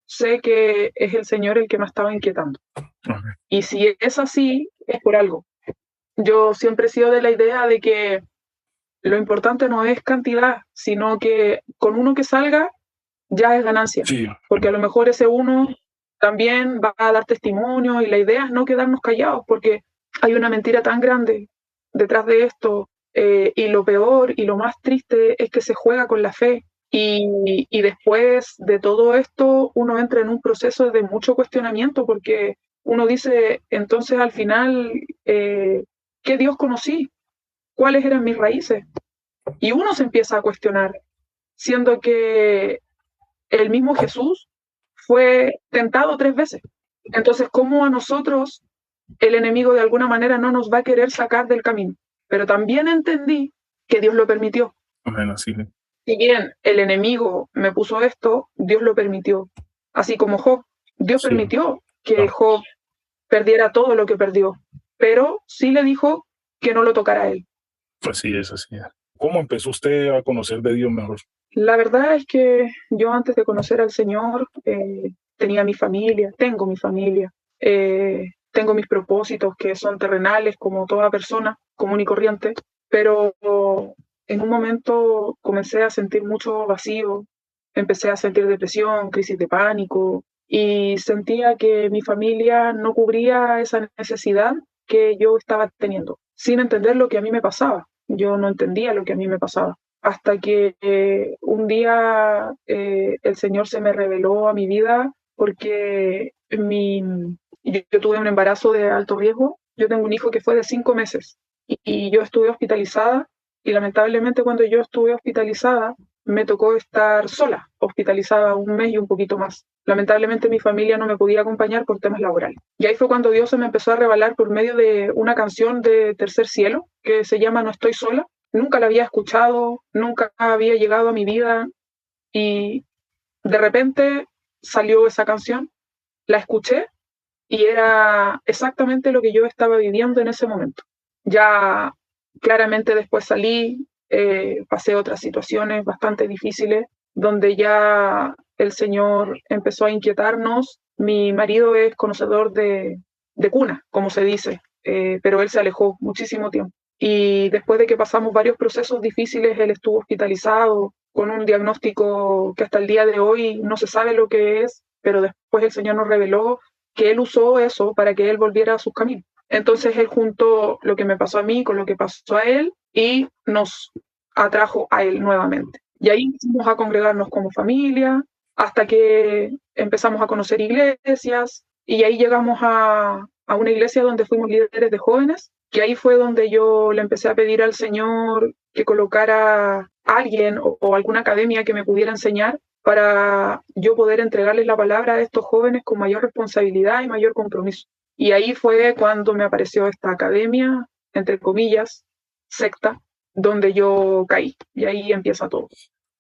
sé que es el Señor el que me estaba inquietando. Okay. Y si es así, es por algo. Yo siempre he sido de la idea de que lo importante no es cantidad, sino que con uno que salga ya es ganancia. Sí, Porque a lo mejor ese uno también va a dar testimonio y la idea es no quedarnos callados porque hay una mentira tan grande detrás de esto y lo peor y lo más triste es que se juega con la fe y después de todo esto uno entra en un proceso de mucho cuestionamiento porque uno dice entonces al final ¿qué Dios conocí? ¿Cuáles eran mis raíces? Y uno se empieza a cuestionar, siendo que el mismo Jesús fue tentado 3 veces. Entonces, ¿cómo a nosotros el enemigo de alguna manera no nos va a querer sacar del camino? Pero también entendí que Dios lo permitió. bueno, sí. Si bien el enemigo me puso esto, Dios lo permitió. Así como Job, Dios Sí, permitió que claro. Job perdiera todo lo que perdió, pero sí le dijo que no lo tocara a él. Así es, así es. ¿Cómo empezó usted a conocer de Dios mejor? La verdad es que yo antes de conocer al Señor tenía mi familia, tengo mis propósitos que son terrenales como toda persona común y corriente, pero en un momento comencé a sentir mucho vacío, empecé a sentir depresión, crisis de pánico y sentía que mi familia no cubría esa necesidad que yo estaba teniendo, sin entender lo que a mí me pasaba. Yo no entendía lo que a mí me pasaba hasta que un día el Señor se me reveló a mi vida porque yo tuve un embarazo de alto riesgo. Yo tengo un hijo que fue de 5 meses y yo estuve hospitalizada y lamentablemente cuando yo estuve hospitalizada me tocó estar sola, hospitalizada un mes y un poquito más. Lamentablemente mi familia no me podía acompañar por temas laborales. Y ahí fue cuando Dios se me empezó a revelar por medio de una canción de Tercer Cielo que se llama No estoy sola. Nunca la había escuchado, nunca había llegado a mi vida y de repente salió esa canción, la escuché y era exactamente lo que yo estaba viviendo en ese momento. Ya claramente después salí, pasé otras situaciones bastante difíciles donde ya el Señor empezó a inquietarnos. Mi marido es conocedor de cuna, como se dice, pero él se alejó muchísimo tiempo. Y después de que pasamos varios procesos difíciles, él estuvo hospitalizado con un diagnóstico que hasta el día de hoy no se sabe lo que es, pero después el Señor nos reveló que él usó eso para que él volviera a sus caminos. Entonces él juntó lo que me pasó a mí con lo que pasó a él y nos atrajo a él nuevamente. Y ahí empezamos a congregarnos como familia hasta que empezamos a conocer iglesias y ahí llegamos a una iglesia donde fuimos líderes de jóvenes, que ahí fue donde yo le empecé a pedir al Señor que colocara a alguien o alguna academia que me pudiera enseñar para yo poder entregarles la palabra a estos jóvenes con mayor responsabilidad y mayor compromiso. Y ahí fue cuando me apareció esta academia, entre comillas, secta, donde yo caí. Y ahí empieza todo.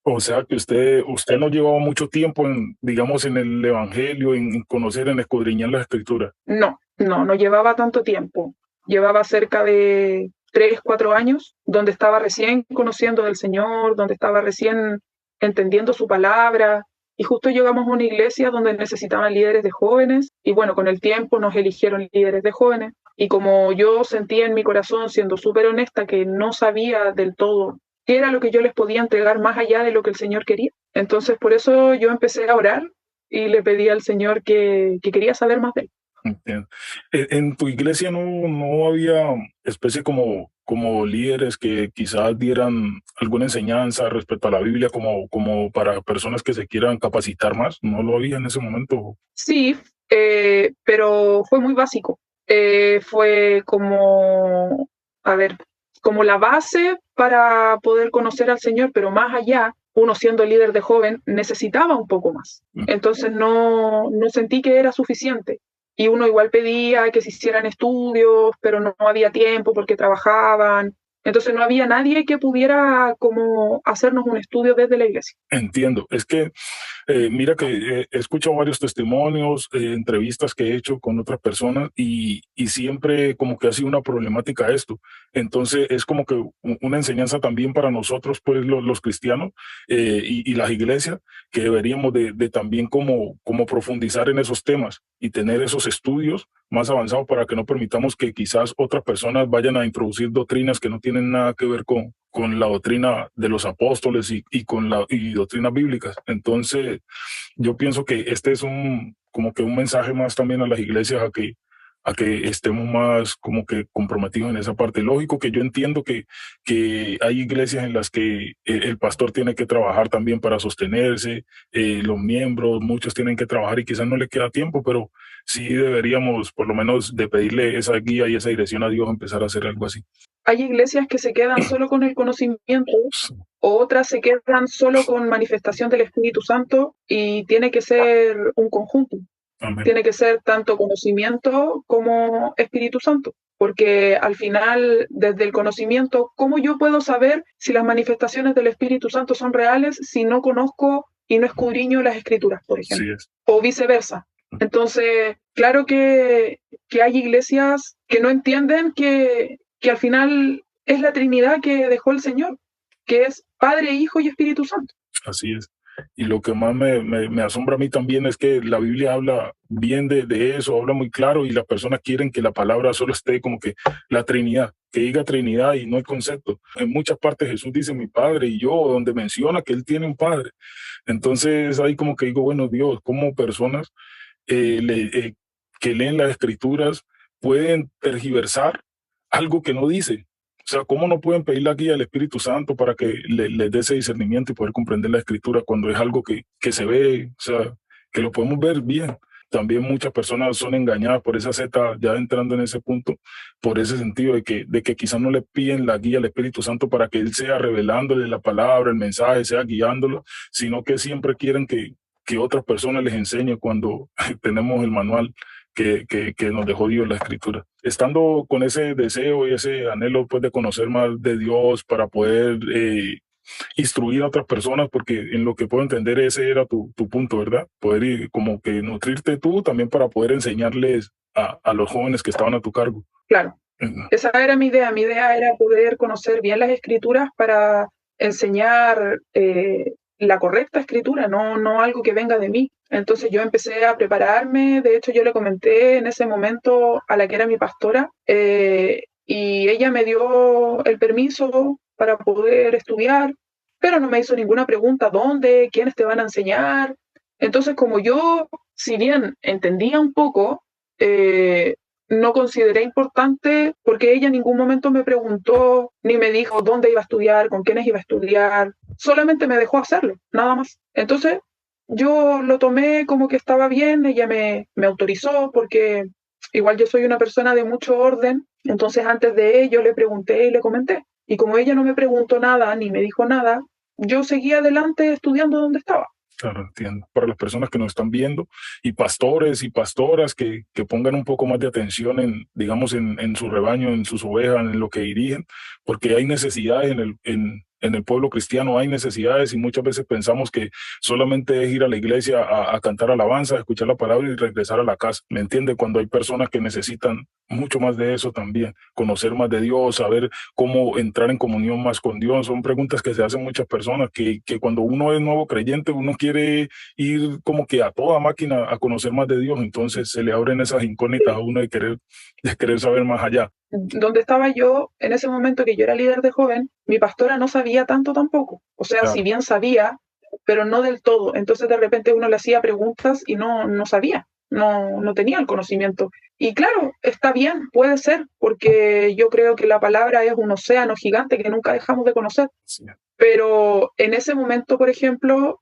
O sea que usted no llevaba mucho tiempo en, digamos, en el evangelio, en conocer, en escudriñar las escrituras. No llevaba tanto tiempo. Llevaba cerca de 3, 4 años, donde estaba recién conociendo del Señor, donde estaba recién entendiendo su palabra. Y justo llegamos a una iglesia donde necesitaban líderes de jóvenes. Y bueno, con el tiempo nos eligieron líderes de jóvenes. Y como yo sentía en mi corazón, siendo súper honesta, que no sabía del todo qué era lo que yo les podía entregar más allá de lo que el Señor quería. Entonces, por eso yo empecé a orar y le pedí al Señor que quería saber más de él. Entiendo. En tu iglesia no había especie como líderes que quizás dieran alguna enseñanza respecto a la Biblia como para personas que se quieran capacitar más. ¿No lo había en ese momento? Sí, pero fue muy básico. Fue como, a ver, como la base para poder conocer al Señor, pero más allá, uno siendo líder de joven necesitaba un poco más. Entonces no sentí que era suficiente. Y uno igual pedía que se hicieran estudios, pero no había tiempo porque trabajaban. Entonces no había nadie que pudiera como hacernos un estudio desde la iglesia. Entiendo. Es que mira que he escuchado varios testimonios, entrevistas que he hecho con otras personas y siempre como que ha sido una problemática esto. Entonces es como que una enseñanza también para nosotros, pues los cristianos y las iglesias, que deberíamos de también como profundizar en esos temas y tener esos estudios más avanzados para que no permitamos que quizás otras personas vayan a introducir doctrinas que no tienen nada que ver con la doctrina de los apóstoles y doctrinas bíblicas. Entonces, yo pienso que este es como que un mensaje más también a las iglesias a que estemos más como que comprometidos en esa parte. Lógico que yo entiendo que hay iglesias en las que el pastor tiene que trabajar también para sostenerse, los miembros, muchos tienen que trabajar y quizás no le queda tiempo, pero sí deberíamos por lo menos de pedirle esa guía y esa dirección a Dios, empezar a hacer algo así. Hay iglesias que se quedan solo con el conocimiento, otras se quedan solo con manifestación del Espíritu Santo y tiene que ser un conjunto. Amén. Tiene que ser tanto conocimiento como Espíritu Santo, porque al final, desde el conocimiento, ¿cómo yo puedo saber si las manifestaciones del Espíritu Santo son reales si no conozco y no escudriño las Escrituras, por Sí ejemplo? es. O viceversa. Entonces, claro que hay iglesias que no entienden que al final es la Trinidad que dejó el Señor, que es Padre, Hijo y Espíritu Santo. Así es. Y lo que más me asombra a mí también es que la Biblia habla bien de eso, habla muy claro y las personas quieren que la palabra solo esté como que la Trinidad, que diga Trinidad y no el concepto. En muchas partes Jesús dice mi Padre y yo, donde menciona que Él tiene un Padre. Entonces ahí como que digo, bueno, Dios, como personas que leen las escrituras pueden tergiversar algo que no dice. O sea, ¿cómo no pueden pedir la guía del Espíritu Santo para que les dé ese discernimiento y poder comprender la escritura cuando es algo que se ve, o sea, que lo podemos ver bien? También muchas personas son engañadas por esa seta, ya entrando en ese punto, por ese sentido de que quizás no le piden la guía al Espíritu Santo para que Él sea revelándole la palabra, el mensaje, sea guiándolo, sino que siempre quieren que otras personas les enseñen cuando tenemos el manual que nos dejó Dios, la escritura. Estando con ese deseo y ese anhelo pues, de conocer más de Dios para poder instruir a otras personas, porque en lo que puedo entender ese era tu punto, ¿verdad? Poder como que nutrirte tú también para poder enseñarles a los jóvenes que estaban a tu cargo. Claro, esa era mi idea. Mi idea era poder conocer bien las escrituras para enseñar la correcta escritura, no algo que venga de mí. Entonces yo empecé a prepararme, de hecho yo le comenté en ese momento a la que era mi pastora y ella me dio el permiso para poder estudiar, pero no me hizo ninguna pregunta dónde, quiénes te van a enseñar. Entonces como yo, si bien entendía un poco, no consideré importante porque ella en ningún momento me preguntó ni me dijo dónde iba a estudiar, con quiénes iba a estudiar, solamente me dejó hacerlo, nada más. Entonces yo lo tomé como que estaba bien, ella me autorizó porque igual yo soy una persona de mucho orden, entonces antes de ello le pregunté y le comenté. Y como ella no me preguntó nada ni me dijo nada, yo seguí adelante estudiando donde estaba. Claro, entiendo. Para las personas que nos están viendo y pastores y pastoras que pongan un poco más de atención digamos, en su rebaño, en sus ovejas, en lo que dirigen, porque hay necesidades en el pueblo cristiano, hay necesidades y muchas veces pensamos que solamente es ir a la iglesia a cantar alabanza, a escuchar la palabra y regresar a la casa. ¿Me entiende? Cuando hay personas que necesitan mucho más de eso también, conocer más de Dios, saber cómo entrar en comunión más con Dios. Son preguntas que se hacen muchas personas que cuando uno es nuevo creyente, uno quiere ir como que a toda máquina a conocer más de Dios, entonces se le abren esas incógnitas a uno de querer saber más allá. Donde estaba yo, en ese momento que yo era líder de joven, mi pastora no sabía tanto tampoco. O sea, si Claro, bien sabía, pero no del todo. Entonces de repente uno le hacía preguntas y no sabía, no tenía el conocimiento. Y claro, está bien, puede ser, porque yo creo que la palabra es un océano gigante que nunca dejamos de conocer. sí, Pero en ese momento, por ejemplo,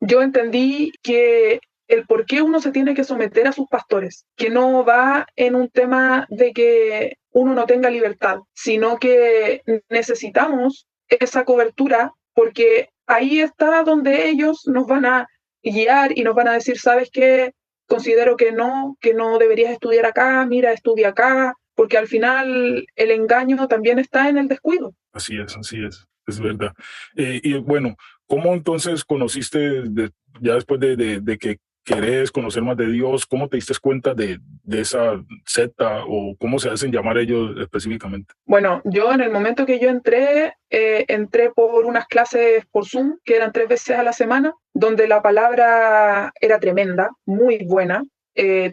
yo entendí que el por qué uno se tiene que someter a sus pastores, que no va en un tema de que uno no tenga libertad, sino que necesitamos esa cobertura porque ahí está donde ellos nos van a guiar y nos van a decir, ¿sabes qué? Considero que no deberías estudiar acá, mira, estudia acá, porque al final el engaño también está en el descuido. Así es verdad. Y bueno, ¿cómo entonces conociste, ya después de que querés conocer más de Dios, cómo te diste cuenta de esa secta o cómo se hacen llamar ellos específicamente? Bueno, yo en el momento que yo entré por unas clases por Zoom, que eran 3 veces a la semana, donde la palabra era tremenda, muy buena,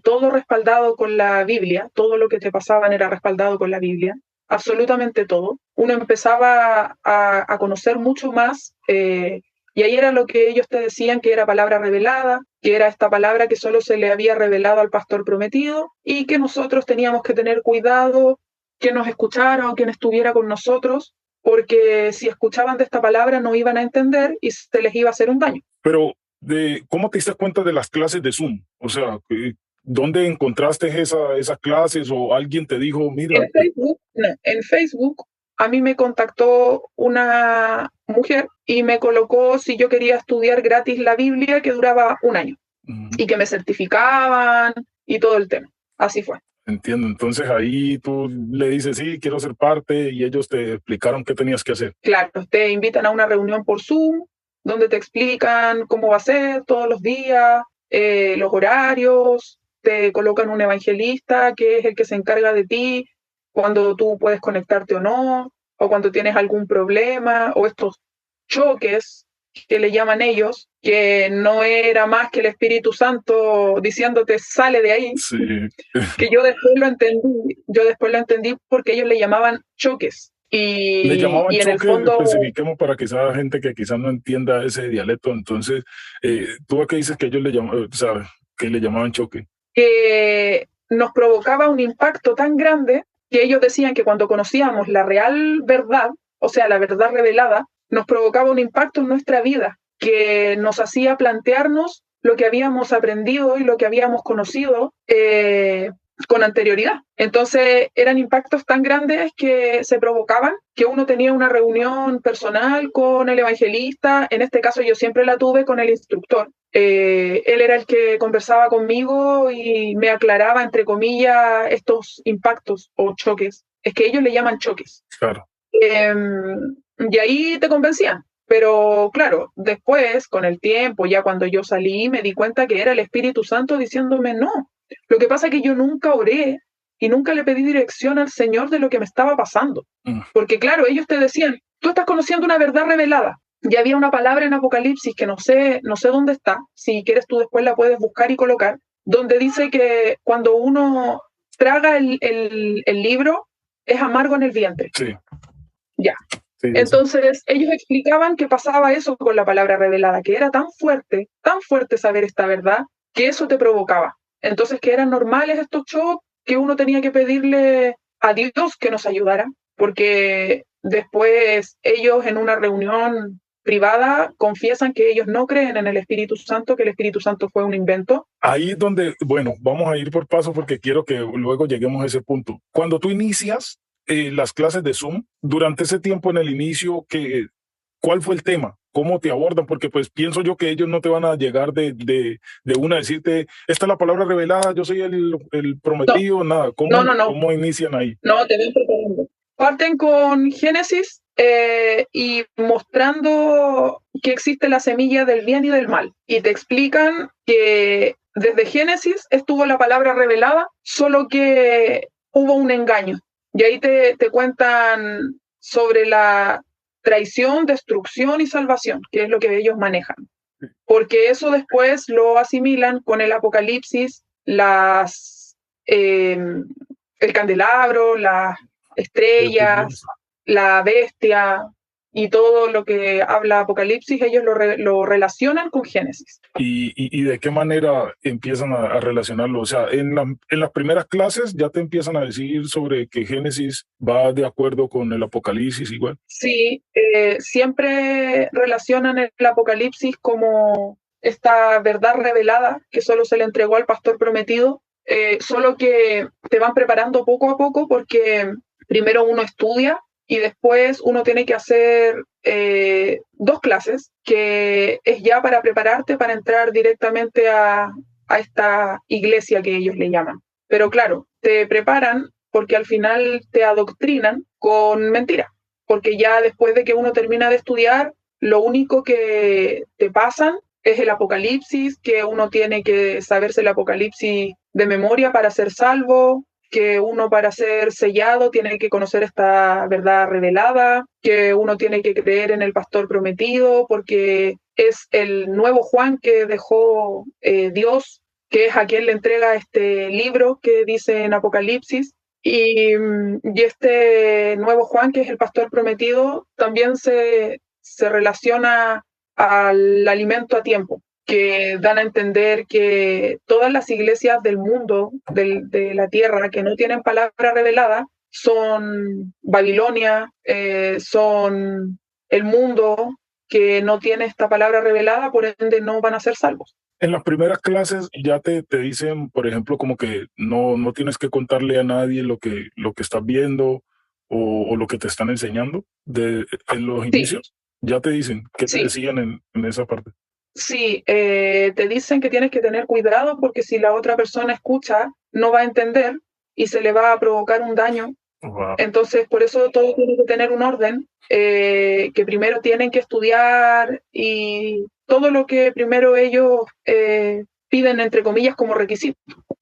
todo respaldado con la Biblia, todo lo que te pasaban era respaldado con la Biblia, absolutamente todo. Uno empezaba a conocer mucho más, y ahí era lo que ellos te decían, que era palabra revelada, que era esta palabra que solo se le había revelado al pastor prometido y que nosotros teníamos que tener cuidado que nos escuchara o quien estuviera con nosotros, porque si escuchaban de esta palabra no iban a entender y se les iba a hacer un daño. Pero, ¿cómo te diste cuenta de las clases de Zoom? O sea, ¿dónde encontraste esas clases o alguien te dijo, mira? En Facebook a mí me contactó una mujer y me colocó si yo quería estudiar gratis la Biblia, que duraba un año y que me certificaban y todo el tema. Así fue. Entiendo. Entonces ahí tú le dices, sí, quiero ser parte y ellos te explicaron qué tenías que hacer. Claro, te invitan a una reunión por Zoom donde te explican cómo va a ser todos los días, los horarios, te colocan un evangelista que es el que se encarga de ti cuando tú puedes conectarte o cuando tienes algún problema, o estos choques que le llaman ellos, que no era más que el Espíritu Santo diciéndote sale de ahí, Sí. que yo después lo entendí porque ellos le llamaban choques. Le llamaban Y en el choque, fondo, especifiquemos para que sea gente que quizás no entienda ese dialecto. Entonces, tú a qué dices que ellos le llamaban, ¿sabes? Que le llamaban choque. que nos provocaba un impacto tan grande que ellos decían que cuando conocíamos la real verdad, o sea, la verdad revelada, nos provocaba un impacto en nuestra vida, que nos hacía plantearnos lo que habíamos aprendido y lo que habíamos conocido con anterioridad. Entonces eran impactos tan grandes que se provocaban que uno tenía una reunión personal con el evangelista, en este caso yo siempre la tuve con el instructor. Él era el que conversaba conmigo y me aclaraba, entre comillas, estos impactos o choques. Es que ellos le llaman choques. Claro. Y ahí te convencían. Pero claro, después, con el tiempo, ya cuando yo salí, me di cuenta que era el Espíritu Santo diciéndome no. Lo que pasa es que yo nunca oré y nunca le pedí dirección al Señor de lo que me estaba pasando. Porque claro, ellos te decían, tú estás conociendo una verdad revelada. Y había una palabra en Apocalipsis que no sé dónde está, si quieres tú después la puedes buscar y colocar, donde dice que cuando uno traga el libro, es amargo en el vientre. Sí. Ya. Sí, entonces, ellos explicaban que pasaba eso con la palabra revelada, que era tan fuerte saber esta verdad, que eso te provocaba. Entonces, que eran normales estos shows, que uno tenía que pedirle a Dios que nos ayudara, porque después ellos en una reunión privada confiesan que ellos no creen en el Espíritu Santo, que el Espíritu Santo fue un invento. Ahí es donde, bueno, vamos a ir por paso porque quiero que luego lleguemos a ese punto. Cuando tú inicias las clases de Zoom, durante ese tiempo en el inicio, ¿cuál fue el tema? ¿Cómo te abordan? Porque pues pienso yo que ellos no te van a llegar de una a decirte, esta es la palabra revelada, yo soy el prometido, nada. ¿Cómo inician ahí? No, te ven preparando. Parten con Génesis y mostrando que existe la semilla del bien y del mal. Y te explican que desde Génesis estuvo la palabra revelada, solo que hubo un engaño. Y ahí te cuentan sobre la traición, destrucción y salvación, que es lo que ellos manejan. Porque eso después lo asimilan con el Apocalipsis, el candelabro, las estrellas, la bestia y todo lo que habla Apocalipsis, ellos lo relacionan con Génesis. ¿Y de qué manera empiezan a relacionarlo? O sea, en las primeras clases ya te empiezan a decir sobre que Génesis va de acuerdo con el Apocalipsis igual. Sí, siempre relacionan el Apocalipsis como esta verdad revelada que solo se le entregó al pastor prometido, solo que te van preparando poco a poco porque primero uno estudia y después uno tiene que hacer 2 clases, que es ya para prepararte para entrar directamente a esta iglesia que ellos le llaman. Pero claro, te preparan porque al final te adoctrinan con mentiras, porque ya después de que uno termina de estudiar, lo único que te pasan es el Apocalipsis, que uno tiene que saberse el Apocalipsis de memoria para ser salvo, que uno para ser sellado tiene que conocer esta verdad revelada, que uno tiene que creer en el pastor prometido, porque es el nuevo Juan que dejó Dios, que es a quien le entrega este libro que dice en Apocalipsis. Y este nuevo Juan, que es el pastor prometido, también se relaciona al alimento a tiempo, que dan a entender que todas las iglesias del mundo, de la tierra, que no tienen palabra revelada, son Babilonia, son el mundo que no tiene esta palabra revelada, por ende no van a ser salvos. En las primeras clases ya te dicen, por ejemplo, como que no tienes que contarle a nadie lo que estás viendo o lo que te están enseñando en los Sí, inicios. Ya te dicen, ¿qué te sí. decían en esa parte? Sí, te dicen que tienes que tener cuidado porque si la otra persona escucha, no va a entender y se le va a provocar un daño. Wow. Entonces, por eso todo tiene que tener un orden, que primero tienen que estudiar y todo lo que primero ellos piden, entre comillas, como requisito.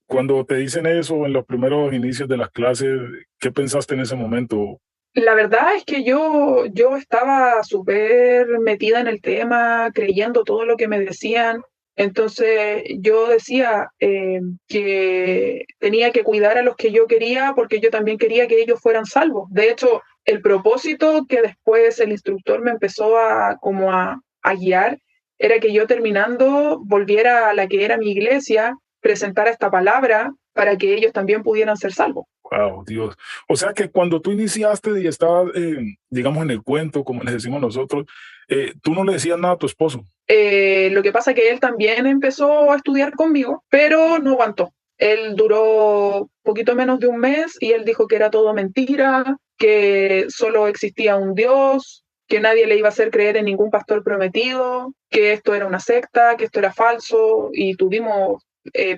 Cuando te dicen eso en los primeros inicios de las clases, ¿qué pensaste en ese momento? La verdad es que yo estaba súper metida en el tema, creyendo todo lo que me decían. Entonces yo decía que tenía que cuidar a los que yo quería porque yo también quería que ellos fueran salvos. De hecho, el propósito que después el instructor me empezó a guiar era que yo terminando volviera a la que era mi iglesia, presentara esta palabra para que ellos también pudieran ser salvos. Wow, Dios. O sea que cuando tú iniciaste y estabas, digamos, en el cuento, como les decimos nosotros, tú no le decías nada a tu esposo. Lo que pasa es que él también empezó a estudiar conmigo, pero no aguantó. Él duró poquito menos de un mes y él dijo que era todo mentira, que solo existía un Dios, que nadie le iba a hacer creer en ningún pastor prometido, que esto era una secta, que esto era falso, y tuvimos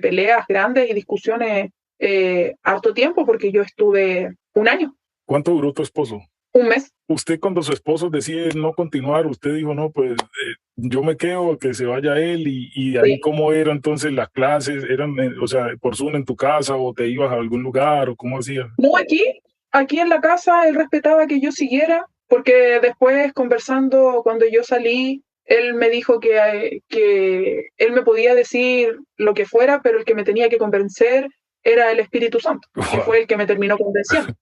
peleas grandes y discusiones harto tiempo porque yo estuve un año, ¿Cuánto duró tu esposo? un mes. Usted cuando su esposo decide no continuar, usted dijo, no, pues yo me quedo, que se vaya él y de ahí Sí. cómo era entonces las clases, eran, o sea, por Zoom en tu casa o te ibas a algún lugar o cómo hacías. No, aquí en la casa él respetaba que yo siguiera, porque después conversando, cuando yo salí, él me dijo que él me podía decir lo que fuera, pero el que me tenía que convencer era el Espíritu Santo, que Wow, fue el que me terminó convenciendo.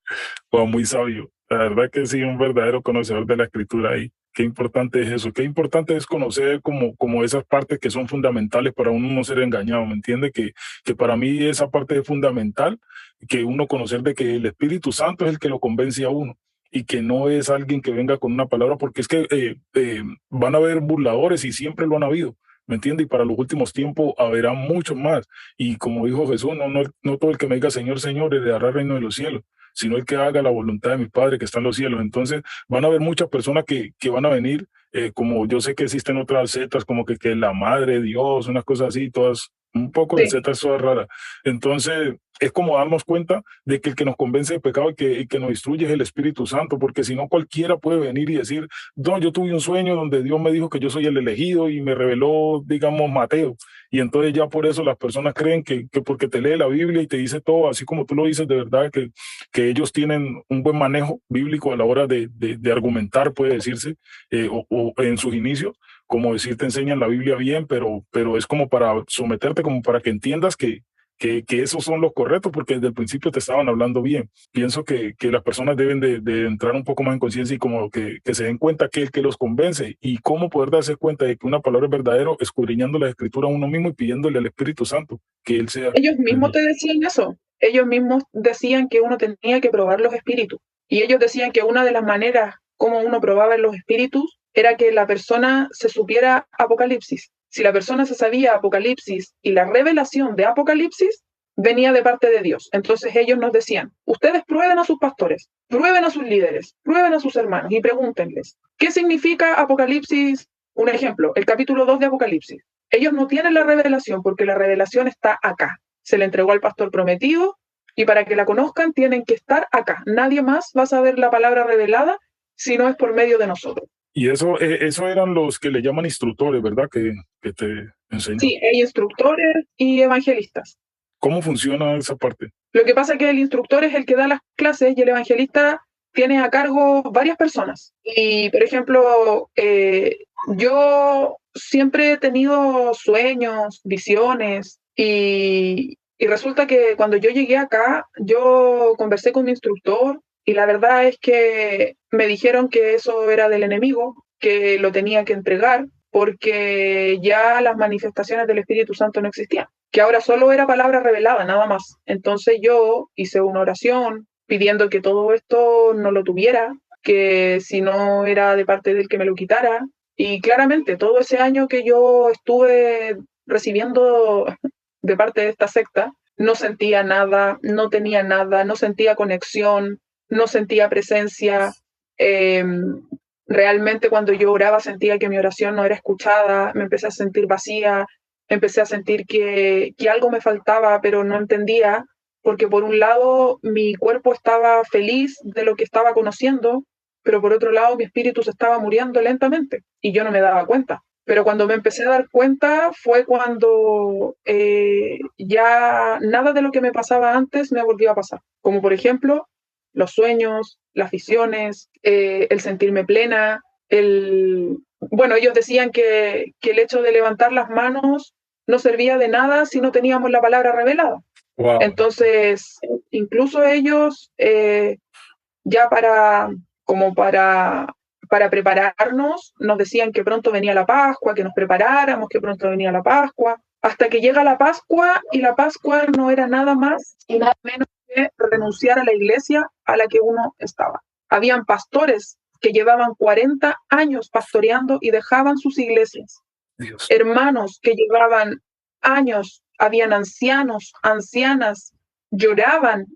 wow, muy sabio. La verdad que sí, un verdadero conocedor de la escritura ahí. Qué importante es eso, qué importante es conocer como esas partes que son fundamentales para uno no ser engañado, ¿me entiende? Que para mí esa parte es fundamental, que uno conocer de que el Espíritu Santo es el que lo convence a uno y que no es alguien que venga con una palabra, porque es que van a haber burladores y siempre lo han habido. ¿Me entiende? Y para los últimos tiempos habrá mucho más. Y como dijo Jesús, no todo el que me diga Señor, Señor, heredará el reino de los cielos, sino el que haga la voluntad de mi Padre que está en los cielos. Entonces, van a haber muchas personas que van a venir, como yo sé que existen otras sectas, como que la madre Dios, unas cosas así, todas, un poco de Sí, sectas todas raras. Entonces, es como darnos cuenta de que el que nos convence de pecado y que nos instruye es el Espíritu Santo, porque si no cualquiera puede venir y decir, no, yo tuve un sueño donde Dios me dijo que yo soy el elegido y me reveló, digamos, Mateo. Y entonces ya por eso las personas creen que porque te lee la Biblia y te dice todo, así como tú lo dices, de verdad que ellos tienen un buen manejo bíblico a la hora de argumentar, puede decirse, o en sus inicios, como decir, te enseñan la Biblia bien, pero es como para someterte, como para que entiendas que esos son los correctos, porque desde el principio te estaban hablando bien. Pienso que las personas deben de entrar un poco más en conciencia y como que se den cuenta que el que los convence y cómo poder darse cuenta de que una palabra es verdadero, escudriñando la escritura a uno mismo y pidiéndole al Espíritu Santo que Él sea. ellos mismos te decían eso. Ellos mismos decían que uno tenía que probar los espíritus. Y ellos decían que una de las maneras como uno probaba los espíritus era que la persona se supiera Apocalipsis. Si la persona se sabía Apocalipsis y la revelación de Apocalipsis venía de parte de Dios. Entonces ellos nos decían, ustedes prueben a sus pastores, prueben a sus líderes, prueben a sus hermanos y pregúntenles, ¿qué significa Apocalipsis? Un ejemplo, el capítulo 2 de Apocalipsis. Ellos no tienen la revelación porque la revelación está acá. Se le entregó al pastor prometido Y para que la conozcan tienen que estar acá. Nadie más va a saber la palabra revelada si no es por medio de nosotros. Y eso eran los que le llaman instructores, ¿verdad? Que te enseñan. Sí, hay instructores y evangelistas. ¿Cómo funciona esa parte? Lo que pasa es que el instructor es el que da las clases y el evangelista tiene a cargo varias personas. Y, por ejemplo, yo siempre he tenido sueños, visiones, y resulta que cuando yo llegué acá, yo conversé con mi instructor y la verdad es que me dijeron que eso era del enemigo, que lo tenía que entregar porque ya las manifestaciones del Espíritu Santo no existían, que ahora solo era palabra revelada, nada más. Entonces yo hice una oración pidiendo que todo esto no lo tuviera, que si no era de parte del que me lo quitara. Y claramente todo ese año que yo estuve recibiendo de parte de esta secta, no sentía nada, no tenía nada, no sentía conexión, no sentía presencia. Eh, Realmente cuando yo oraba sentía que mi oración no era escuchada, me empecé a sentir vacía, empecé a sentir que algo me faltaba, pero no entendía, porque por un lado mi cuerpo estaba feliz de lo que estaba conociendo, pero por otro lado mi espíritu se estaba muriendo lentamente y yo no me daba cuenta. Pero cuando me empecé a dar cuenta fue cuando ya nada de lo que me pasaba antes me volvió a pasar. Como por ejemplo los sueños, las visiones, el sentirme plena, bueno, ellos decían que el hecho de levantar las manos no servía de nada si no teníamos la palabra revelada. Wow. Entonces, incluso ellos, ya como para prepararnos, nos decían que pronto venía la Pascua, que nos preparáramos, que pronto venía la Pascua, hasta que llega la Pascua y la Pascua no era nada más y nada menos que renunciar a la iglesia a la que uno estaba. Habían pastores que llevaban 40 años pastoreando y dejaban sus iglesias. Dios. Hermanos que llevaban años, habían ancianos, ancianas, lloraban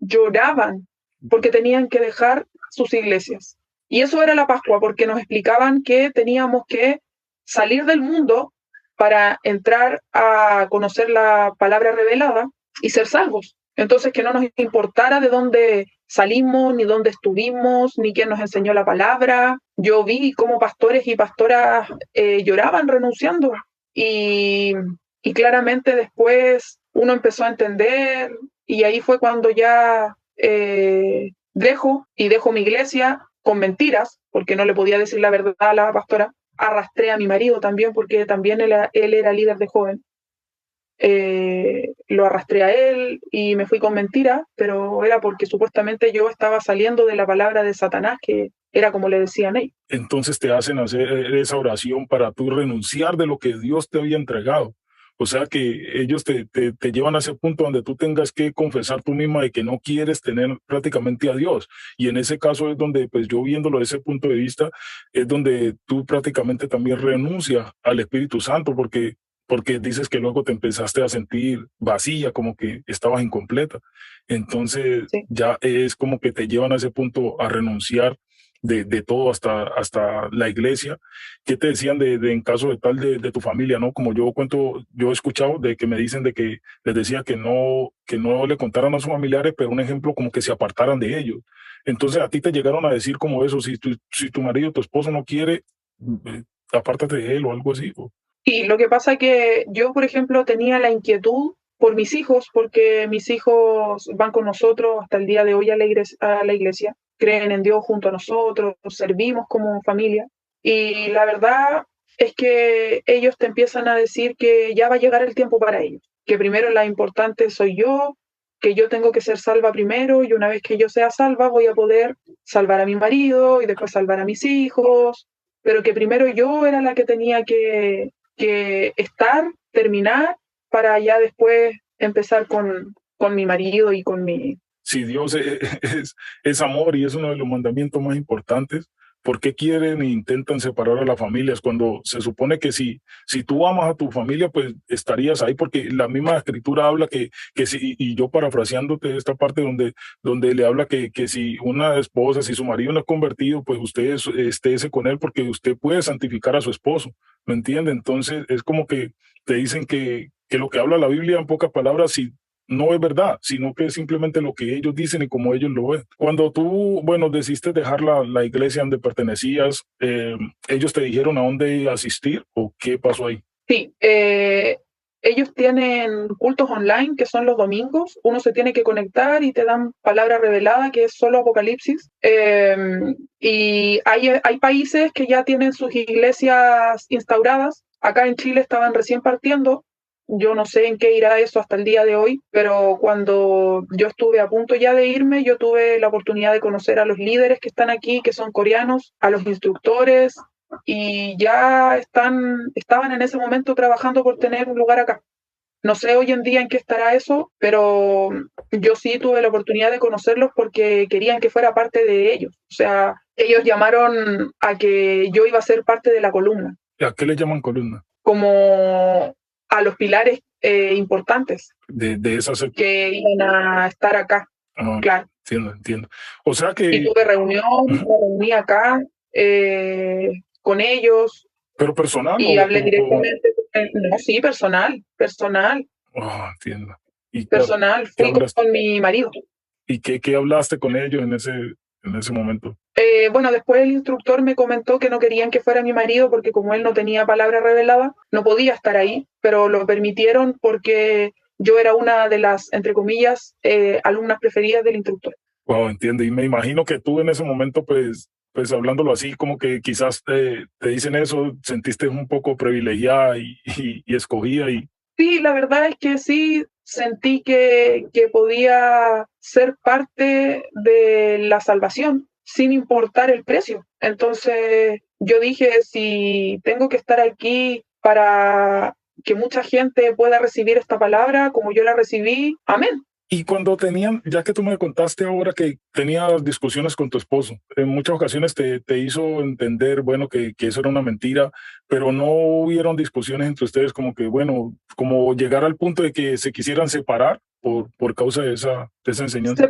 porque tenían que dejar sus iglesias. Y eso era la Pascua, porque nos explicaban que teníamos que salir del mundo para entrar a conocer la palabra revelada y ser salvos. Entonces, que no nos importara de dónde salimos, ni dónde estuvimos, ni quién nos enseñó la palabra. Yo vi cómo pastores y pastoras lloraban renunciando. Y claramente después uno empezó a entender, y ahí fue cuando ya dejo mi iglesia con mentiras, porque no le podía decir la verdad a la pastora. Arrastré a mi marido también, porque también él era líder de joven. Lo arrastré a él y me fui con mentiras, pero era porque supuestamente yo estaba saliendo de la palabra de Satanás, que era como le decían ellos. Entonces te hacen hacer esa oración para tú renunciar de lo que Dios te había entregado. O sea que ellos te llevan a ese punto donde tú tengas que confesar tú misma de que no quieres tener prácticamente a Dios. Y en ese caso es donde, pues yo viéndolo desde ese punto de vista, es donde tú prácticamente también renuncias al Espíritu Santo, porque dices que luego te empezaste a sentir vacía, como que estabas incompleta. Entonces Sí. ya es como que te llevan a ese punto a renunciar de todo hasta la iglesia. ¿Qué te decían en caso de tal de tu familia, no? Como yo cuento, yo he escuchado de que me dicen de que les decía que no le contaran a sus familiares, pero un ejemplo como que se apartaran de ellos. Entonces a ti te llegaron a decir como eso, si tu marido, tu esposo no quiere, apártate de él o algo así. Y lo que pasa es que yo, por ejemplo, tenía la inquietud por mis hijos, porque mis hijos van con nosotros hasta el día de hoy a la iglesia, creen en Dios junto a nosotros, servimos como familia. Y la verdad es que ellos te empiezan a decir que ya va a llegar el tiempo para ellos, que primero la importante soy yo, que yo tengo que ser salva primero y una vez que yo sea salva voy a poder salvar a mi marido y después salvar a mis hijos, pero que primero yo era la que tenía que estar, terminar, para ya después empezar con mi marido y con mi... Si Dios es amor y es uno de los mandamientos más importantes, ¿por qué quieren e intentan separar a las familias cuando se supone que si tú amas a tu familia, pues estarías ahí? Porque la misma escritura habla que si, y yo parafraseándote esta parte donde le habla que si una esposa, si su marido no es convertido, pues usted estése con él porque usted puede santificar a su esposo, ¿me entiende? Entonces es como que te dicen que lo que habla la Biblia en pocas palabras, no es verdad, sino que es simplemente lo que ellos dicen y como ellos lo ven. Cuando tú, bueno, decidiste dejar la iglesia donde pertenecías, ¿ellos te dijeron a dónde asistir o qué pasó ahí? Sí, ellos tienen cultos online que son los domingos. Uno se tiene que conectar y te dan palabra revelada, que es solo Apocalipsis. Y hay países que ya tienen sus iglesias instauradas. Acá en Chile estaban recién partiendo. Yo no sé en qué irá eso hasta el día de hoy, pero cuando yo estuve a punto ya de irme, yo tuve la oportunidad de conocer a los líderes que están aquí, que son coreanos, a los instructores, y ya estaban en ese momento trabajando por tener un lugar acá. No sé hoy en día en qué estará eso, pero yo sí tuve la oportunidad de conocerlos porque querían que fuera parte de ellos. O sea, ellos llamaron a que yo iba a ser parte de la columna, ¿A qué le llaman columna? como a los pilares importantes De esa secta. que iban a estar acá. Ah, Claro. entiendo. O sea Y que, tuve reunión, me reuní acá con ellos, pero personal y hablé directamente, no, sí, entiendo. ¿Y personal, qué fui hablaste? con mi marido. ¿Y qué hablaste con ellos en ese momento? Bueno, después el instructor me comentó que no querían que fuera mi marido porque como él no tenía palabra revelada, no podía estar ahí, pero lo permitieron porque yo era una de las, entre comillas, alumnas preferidas del instructor. Wow, entiendo. Y me imagino que tú en ese momento, pues hablándolo así, como que quizás te dicen eso, sentiste un poco privilegiada y escogida y Sí, la verdad es que sí sentí que podía ser parte de la salvación sin importar el precio. Entonces yo dije, si tengo que estar aquí para que mucha gente pueda recibir esta palabra como yo la recibí, amén. Y cuando tenían, ya que tú me contaste ahora que tenías discusiones con tu esposo, en muchas ocasiones te hizo entender, bueno, que eso era una mentira, pero no hubieron discusiones entre ustedes como que, bueno, como llegar al punto de que se quisieran separar por causa de esa enseñanza.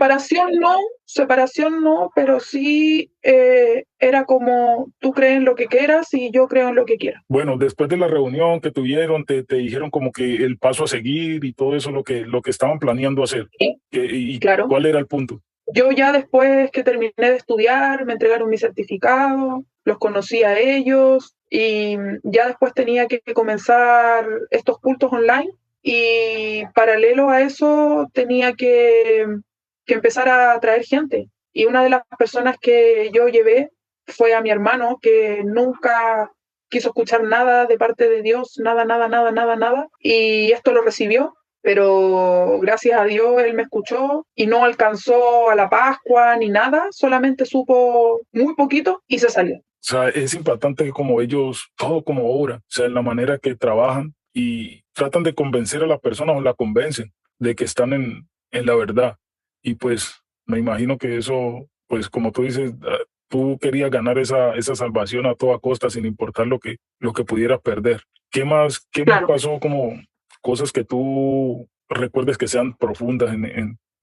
Separación no, pero sí era como tú crees en lo que quieras y yo creo en lo que quiera. Bueno, después de la reunión que tuvieron, te dijeron como que el paso a seguir y todo eso, lo que estaban planeando hacer. Sí, ¿Y claro. cuál era el punto? Yo ya después que terminé de estudiar, me entregaron mi certificado, los conocí a ellos y ya después tenía que comenzar estos cultos online y paralelo a eso tenía que empezar a traer gente. Y una de las personas que yo llevé fue a mi hermano, que nunca quiso escuchar nada de parte de Dios, nada, nada, nada, nada, nada, y esto lo recibió, pero gracias a Dios él me escuchó y no alcanzó a la Pascua ni nada, solamente supo muy poquito y se salió. O sea, es impactante como ellos, todo como obra, o sea, en la manera que trabajan y tratan de convencer a la persona o la convencen de que están en la verdad. Y pues me imagino que eso, pues como tú dices, tú querías ganar esa salvación a toda costa sin importar lo que pudieras perder. ¿Qué más Claro, pasó como cosas que tú recuerdes que sean profundas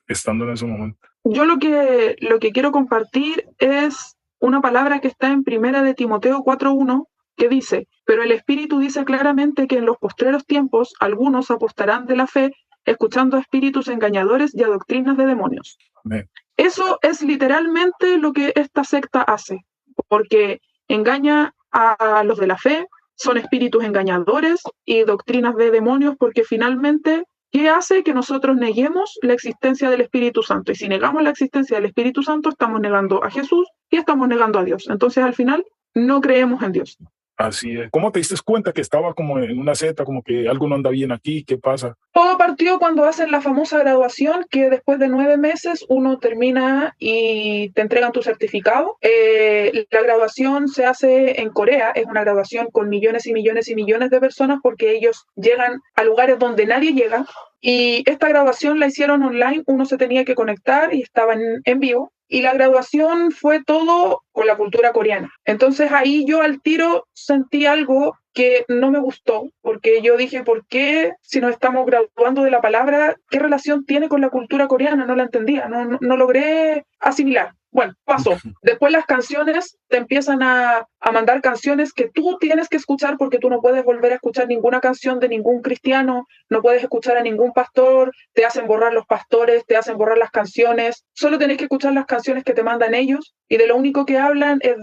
estando en ese momento? yo lo que quiero compartir es una palabra que está en Primera de Timoteo 4:1 que dice, pero el Espíritu dice claramente que en los postreros tiempos algunos apostarán de la fe, escuchando a espíritus engañadores y a doctrinas de demonios. Amén. Eso es literalmente lo que esta secta hace, porque engaña a los de la fe, son espíritus engañadores y doctrinas de demonios, porque finalmente, ¿qué hace? Que nosotros neguemos la existencia del Espíritu Santo. Y si negamos la existencia del Espíritu Santo, estamos negando a Jesús y estamos negando a Dios. Entonces, al final, no creemos en Dios. Así es. ¿Cómo te diste cuenta que estaba como en una seta, como que algo no anda bien aquí? ¿Qué pasa? Todo partió cuando hacen la famosa graduación, que después de 9 meses uno termina y te entregan tu certificado. La graduación se hace en Corea, es una graduación con millones y millones y millones de personas porque ellos llegan a lugares donde nadie llega. Y esta graduación la hicieron online, uno se tenía que conectar y estaba en vivo. Y la graduación fue todo con la cultura coreana. Entonces ahí yo al tiro sentí algo que no me gustó, porque yo dije, ¿por qué si nos estamos graduando de la palabra, qué relación tiene con la cultura coreana? No la entendía, no logré asimilar. Bueno, pasó. Después las canciones te empiezan a mandar canciones que tú tienes que escuchar porque tú no puedes volver a escuchar ninguna canción de ningún cristiano, no puedes escuchar a ningún pastor, te hacen borrar los pastores, te hacen borrar las canciones, solo tenés que escuchar las canciones que te mandan ellos y de lo único que hablan es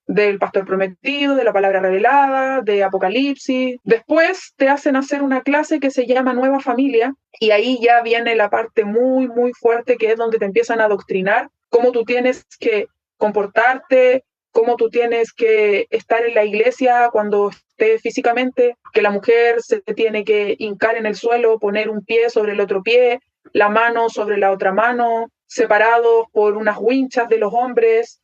del pastor prometido, de la palabra revelada, de Apocalipsis. Después te hacen hacer una clase que se llama Nueva Familia y ahí ya viene la parte muy, muy fuerte que es donde te empiezan a adoctrinar cómo tú tienes que comportarte, cómo tú tienes que estar en la iglesia cuando estés físicamente, que la mujer se tiene que hincar en el suelo, poner un pie sobre el otro pie, la mano sobre la otra mano, separados por unas winchas de los hombres,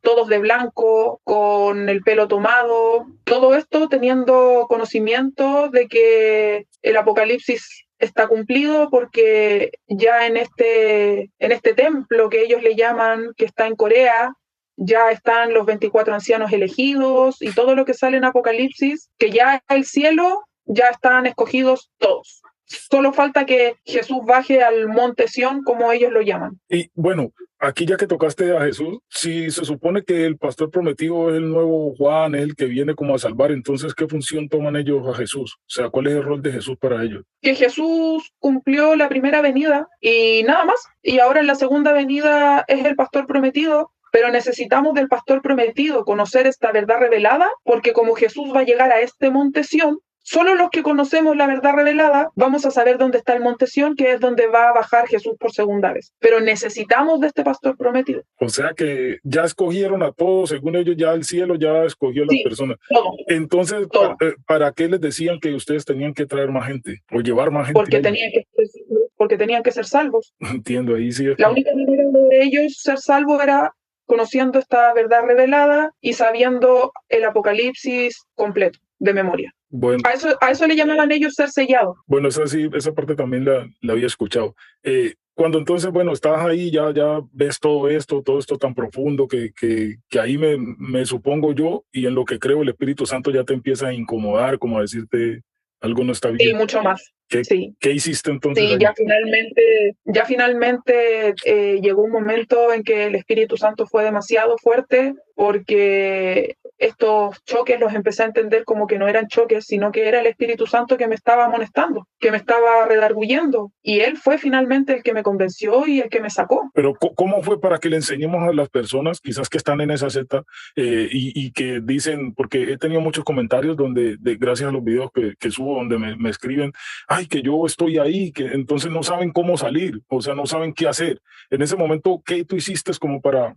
todos de blanco, con el pelo tomado, todo esto teniendo conocimiento de que el Apocalipsis está cumplido porque ya en este templo que ellos le llaman, que está en Corea, ya están los 24 ancianos elegidos y todo lo que sale en Apocalipsis, que ya el cielo ya están escogidos todos. Solo falta que Jesús baje al monte Sión, como ellos lo llaman. Y bueno, aquí ya que tocaste a Jesús, si se supone que el pastor prometido es el nuevo Juan, es el que viene como a salvar, entonces, ¿qué función toman ellos a Jesús? O sea, ¿cuál es el rol de Jesús para ellos? Que Jesús cumplió la primera venida y nada más. Y ahora en la segunda venida es el pastor prometido, pero necesitamos del pastor prometido conocer esta verdad revelada, porque como Jesús va a llegar a este monte Sión, solo los que conocemos la verdad revelada vamos a saber dónde está el monte Sión, que es donde va a bajar Jesús por segunda vez. Pero necesitamos de este pastor prometido. O sea que ya escogieron a todos, según ellos ya el cielo ya escogió a las personas. Todo. Entonces, todo. ¿para qué les decían que ustedes tenían que traer más gente o llevar más gente? Porque tenían que ser salvos. Entiendo, ahí sí. La única manera de ellos ser salvos era conociendo esta verdad revelada y sabiendo el Apocalipsis completo, de memoria. Bueno, a eso le llamaban ellos ser sellado. Bueno, esa parte también la había escuchado. Cuando entonces, bueno, estás ahí, ya ves todo esto tan profundo que ahí me supongo yo y en lo que creo el Espíritu Santo ya te empieza a incomodar, como a decirte algo no está bien. Sí, mucho más. ¿Qué hiciste entonces? Sí, ya finalmente llegó un momento en que el Espíritu Santo fue demasiado fuerte porque estos choques los empecé a entender como que no eran choques, sino que era el Espíritu Santo que me estaba amonestando, que me estaba redarguyendo. Y él fue finalmente el que me convenció y el que me sacó. Pero ¿cómo fue para que le enseñemos a las personas, quizás que están en esa secta y que dicen, porque he tenido muchos comentarios donde, gracias a los videos que subo, donde me escriben, ay, que yo estoy ahí, que entonces no saben cómo salir, o sea, no saben qué hacer. En ese momento, ¿qué tú hiciste como para...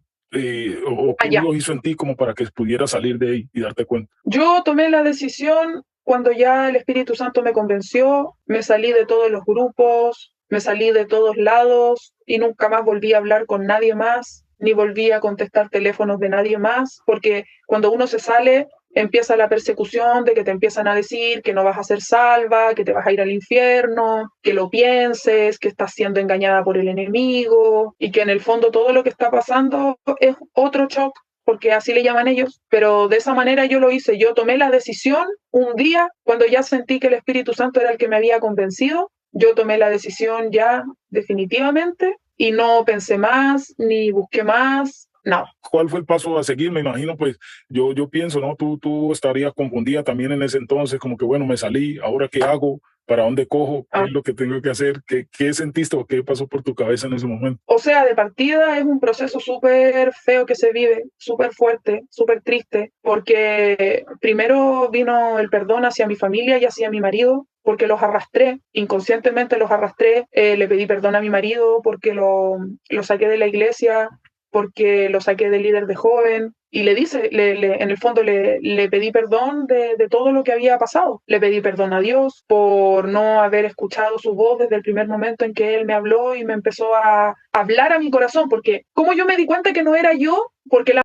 o qué Dios hizo en ti como para que pudieras salir de ahí y darte cuenta? Yo tomé la decisión cuando ya el Espíritu Santo me convenció, me salí de todos los grupos, me salí de todos lados y nunca más volví a hablar con nadie más, ni volví a contestar teléfonos de nadie más, porque cuando uno se sale empieza la persecución de que te empiezan a decir que no vas a ser salva, que te vas a ir al infierno, que lo pienses, que estás siendo engañada por el enemigo y que en el fondo todo lo que está pasando es otro shock, porque así le llaman ellos, pero de esa manera yo lo hice. Yo tomé la decisión un día cuando ya sentí que el Espíritu Santo era el que me había convencido. Yo tomé la decisión ya definitivamente y no pensé más ni busqué más. No. ¿Cuál fue el paso a seguir? Me imagino, pues yo pienso, ¿no? Tú estarías confundida también en ese entonces, como que, bueno, me salí, ¿ahora qué hago? ¿Para dónde cojo? ¿Qué es lo que tengo que hacer? ¿Qué sentiste o qué pasó por tu cabeza en ese momento? O sea, de partida es un proceso súper feo que se vive, súper fuerte, súper triste, porque primero vino el perdón hacia mi familia y hacia mi marido, porque los arrastré, inconscientemente los arrastré, le pedí perdón a mi marido porque lo saqué de la iglesia, porque lo saqué del líder de joven, y en el fondo le pedí perdón de todo lo que había pasado. Le pedí perdón a Dios por no haber escuchado su voz desde el primer momento en que Él me habló y me empezó a hablar a mi corazón, porque como yo me di cuenta que no era yo, porque la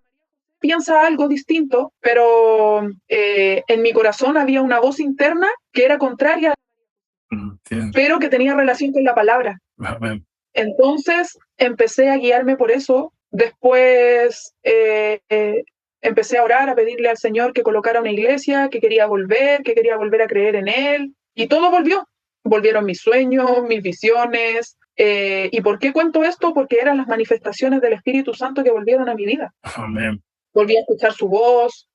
piensa algo distinto, pero en mi corazón había una voz interna que era contraria, pero que tenía relación con la palabra. Amén. Entonces empecé a guiarme por eso. Después empecé a orar, a pedirle al Señor que colocara una iglesia, que quería volver a creer en Él, y todo volvió. volvieron mis sueños, mis visiones. ¿Y por qué cuento esto? Porque eran las manifestaciones del Espíritu Santo que volvieron a mi vida. Amén. Volví a escuchar su voz,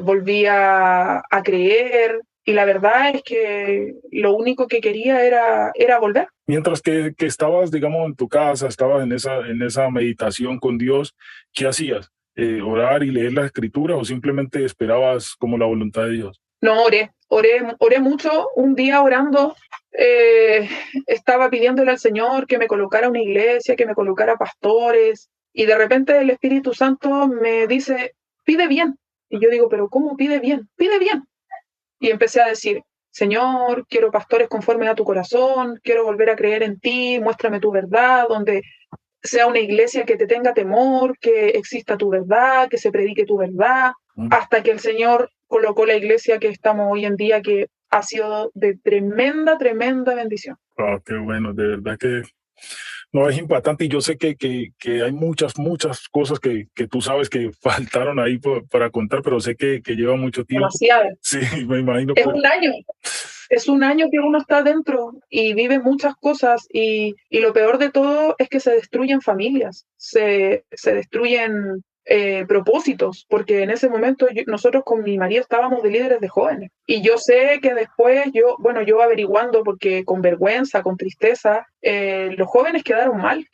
volví a creer, y la verdad es que lo único que quería era volver. Mientras que estabas, digamos, en tu casa, estabas en esa meditación con Dios, ¿qué hacías? ¿Orar y leer la escritura o simplemente esperabas como la voluntad de Dios? No, oré mucho. Un día orando, estaba pidiéndole al Señor que me colocara una iglesia, que me colocara pastores, y de repente el Espíritu Santo me dice, pide bien. Y yo digo, pero ¿cómo pide bien? Pide bien. Y empecé a decir, Señor, quiero pastores conforme a tu corazón, quiero volver a creer en ti, muéstrame tu verdad, donde sea una iglesia que te tenga temor, que exista tu verdad, que se predique tu verdad, hasta que el Señor colocó la iglesia que estamos hoy en día, que ha sido de tremenda bendición. Oh, qué bueno, de verdad que no es impactante y yo sé que hay muchas cosas que tú sabes que faltaron ahí para contar, pero sé que lleva mucho tiempo. Demasiado. Sí, me imagino. Es un año. Es un año que uno está dentro y vive muchas cosas, y lo peor de todo es que se destruyen familias, se destruyen propósitos, porque en ese momento nosotros con mi marido estábamos de líderes de jóvenes, y yo sé que después yo averiguando, porque con vergüenza, con tristeza, los jóvenes quedaron mal,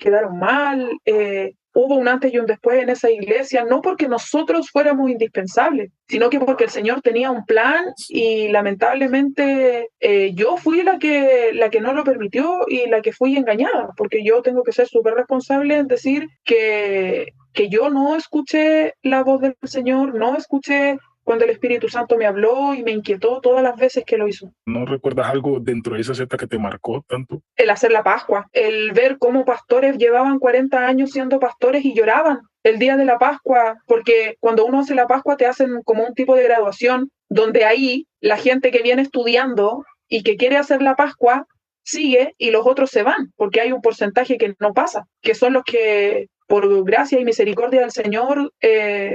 hubo un antes y un después en esa iglesia, no porque nosotros fuéramos indispensables, sino que porque el Señor tenía un plan, y lamentablemente yo fui la que no lo permitió y la que fui engañada, porque yo tengo que ser súper responsable en decir que yo no escuché la voz del Señor, no escuché cuando el Espíritu Santo me habló y me inquietó todas las veces que lo hizo. ¿No recuerdas algo dentro de esa secta que te marcó tanto? El hacer la Pascua, el ver cómo pastores llevaban 40 años siendo pastores y lloraban el día de la Pascua, porque cuando uno hace la Pascua te hacen como un tipo de graduación, donde ahí la gente que viene estudiando y que quiere hacer la Pascua sigue y los otros se van, porque hay un porcentaje que no pasa, que son los que por gracia y misericordia del Señor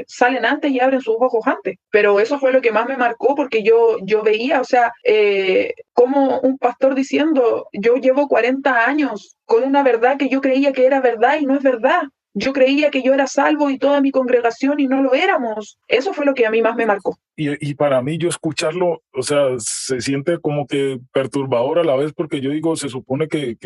salen antes y abren sus ojos antes. Pero eso fue lo que más me marcó, porque yo veía, o sea, como un pastor diciendo, yo llevo 40 años con una verdad que yo creía que era verdad y no es verdad. Yo creía que yo era salvo y toda mi congregación, y no lo éramos. Eso fue lo que a mí más me marcó. Y para mí yo escucharlo, o sea, se siente como que perturbador a la vez, porque yo digo, se supone que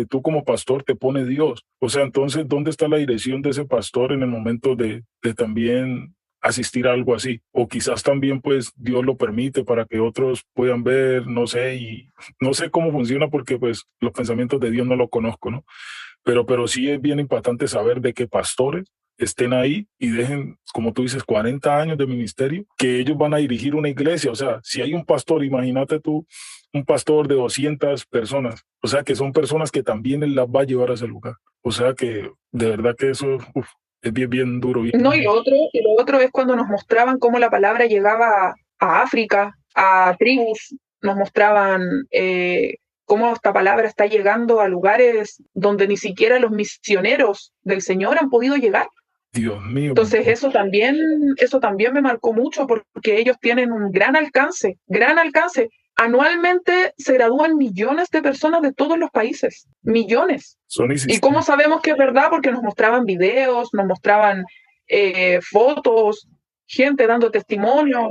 tú como pastor te pone Dios. O sea, entonces, ¿dónde está la dirección de ese pastor en el momento de también asistir a algo así? O quizás también pues Dios lo permite para que otros puedan ver, no sé, y no sé cómo funciona porque pues los pensamientos de Dios no los conozco, ¿no? Pero sí es bien impactante saber de qué pastores estén ahí y dejen, como tú dices, 40 años de ministerio, que ellos van a dirigir una iglesia. O sea, si hay un pastor, imagínate tú, un pastor de 200 personas, o sea, que son personas que también él las va a llevar a ese lugar. O sea, que de verdad que eso es bien duro. No, y lo otro es cuando nos mostraban cómo la palabra llegaba a África, a tribus, nos mostraban cómo esta palabra está llegando a lugares donde ni siquiera los misioneros del Señor han podido llegar. Dios mío. Entonces eso también me marcó mucho, porque ellos tienen un gran alcance. Anualmente se gradúan millones de personas de todos los países, millones. ¿Y cómo sabemos que es verdad? Porque nos mostraban videos, nos mostraban fotos, gente dando testimonio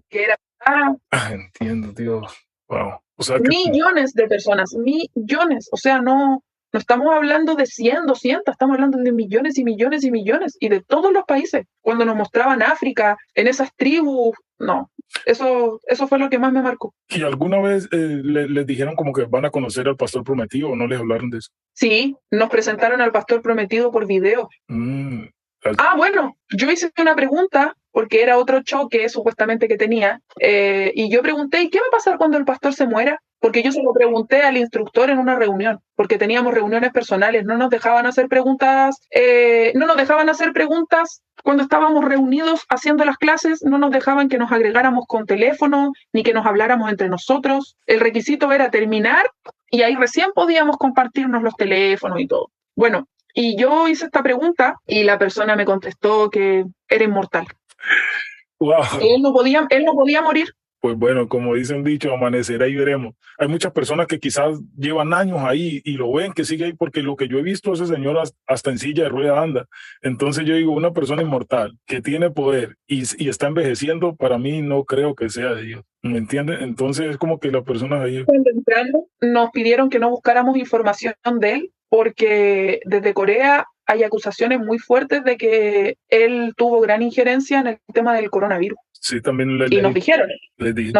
que era verdad. Entiendo, Dios. Wow. O sea, millones de personas, millones. O sea, no estamos hablando de 100, 200, estamos hablando de millones y millones y millones, y de todos los países. Cuando nos mostraban África, en esas tribus, no. Eso fue lo que más me marcó. ¿Y alguna vez les dijeron como que van a conocer al pastor prometido o no les hablaron de eso? Sí, nos presentaron al pastor prometido por video. Bueno, yo hice una pregunta, porque era otro choque supuestamente que tenía, y yo pregunté, ¿y qué va a pasar cuando el pastor se muera? Porque yo se lo pregunté al instructor en una reunión, porque teníamos reuniones personales, no nos dejaban hacer preguntas cuando estábamos reunidos haciendo las clases, no nos dejaban que nos agregáramos con teléfono, ni que nos habláramos entre nosotros. El requisito era terminar, y ahí recién podíamos compartirnos los teléfonos y todo. Bueno, y yo hice esta pregunta y la persona me contestó que era inmortal. Wow. Él no podía morir. Pues bueno, como dice un dicho, amanecerá y veremos. Hay muchas personas que quizás llevan años ahí y lo ven que sigue ahí, porque lo que yo he visto, ese señor hasta en silla de rueda anda. Entonces yo digo, una persona inmortal que tiene poder y está envejeciendo, para mí no creo que sea de Dios. ¿Me entiendes? Entonces es como que las personas ahí, Cuando entramos, nos pidieron que no buscáramos información de él porque desde Corea hay acusaciones muy fuertes de que él tuvo gran injerencia en el tema del coronavirus. sí, también le Y leí, les nos dije,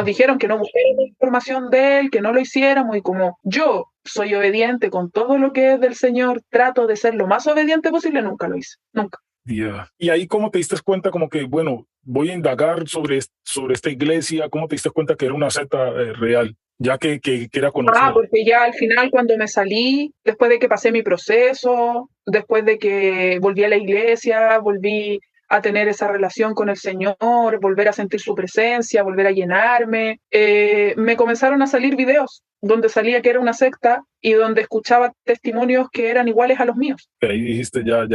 dijeron que no buscáramos información de él, que no lo hiciéramos, y como yo soy obediente con todo lo que es del Señor, trato de ser lo más obediente posible, nunca lo hice, nunca. yeah. Y ahí, ¿cómo te diste cuenta como que, bueno, voy a indagar sobre esta iglesia? ¿Cómo te diste cuenta que era una secta real, ya que era conocida? Porque ya al final cuando me salí, después de que pasé mi proceso, después de que volví a la iglesia, volví a tener esa relación con el Señor, volver a sentir su presencia, volver a llenarme, me comenzaron a salir videos donde salía que era una secta y donde escuchaba testimonios que eran iguales a los míos. Ahí dijiste, ya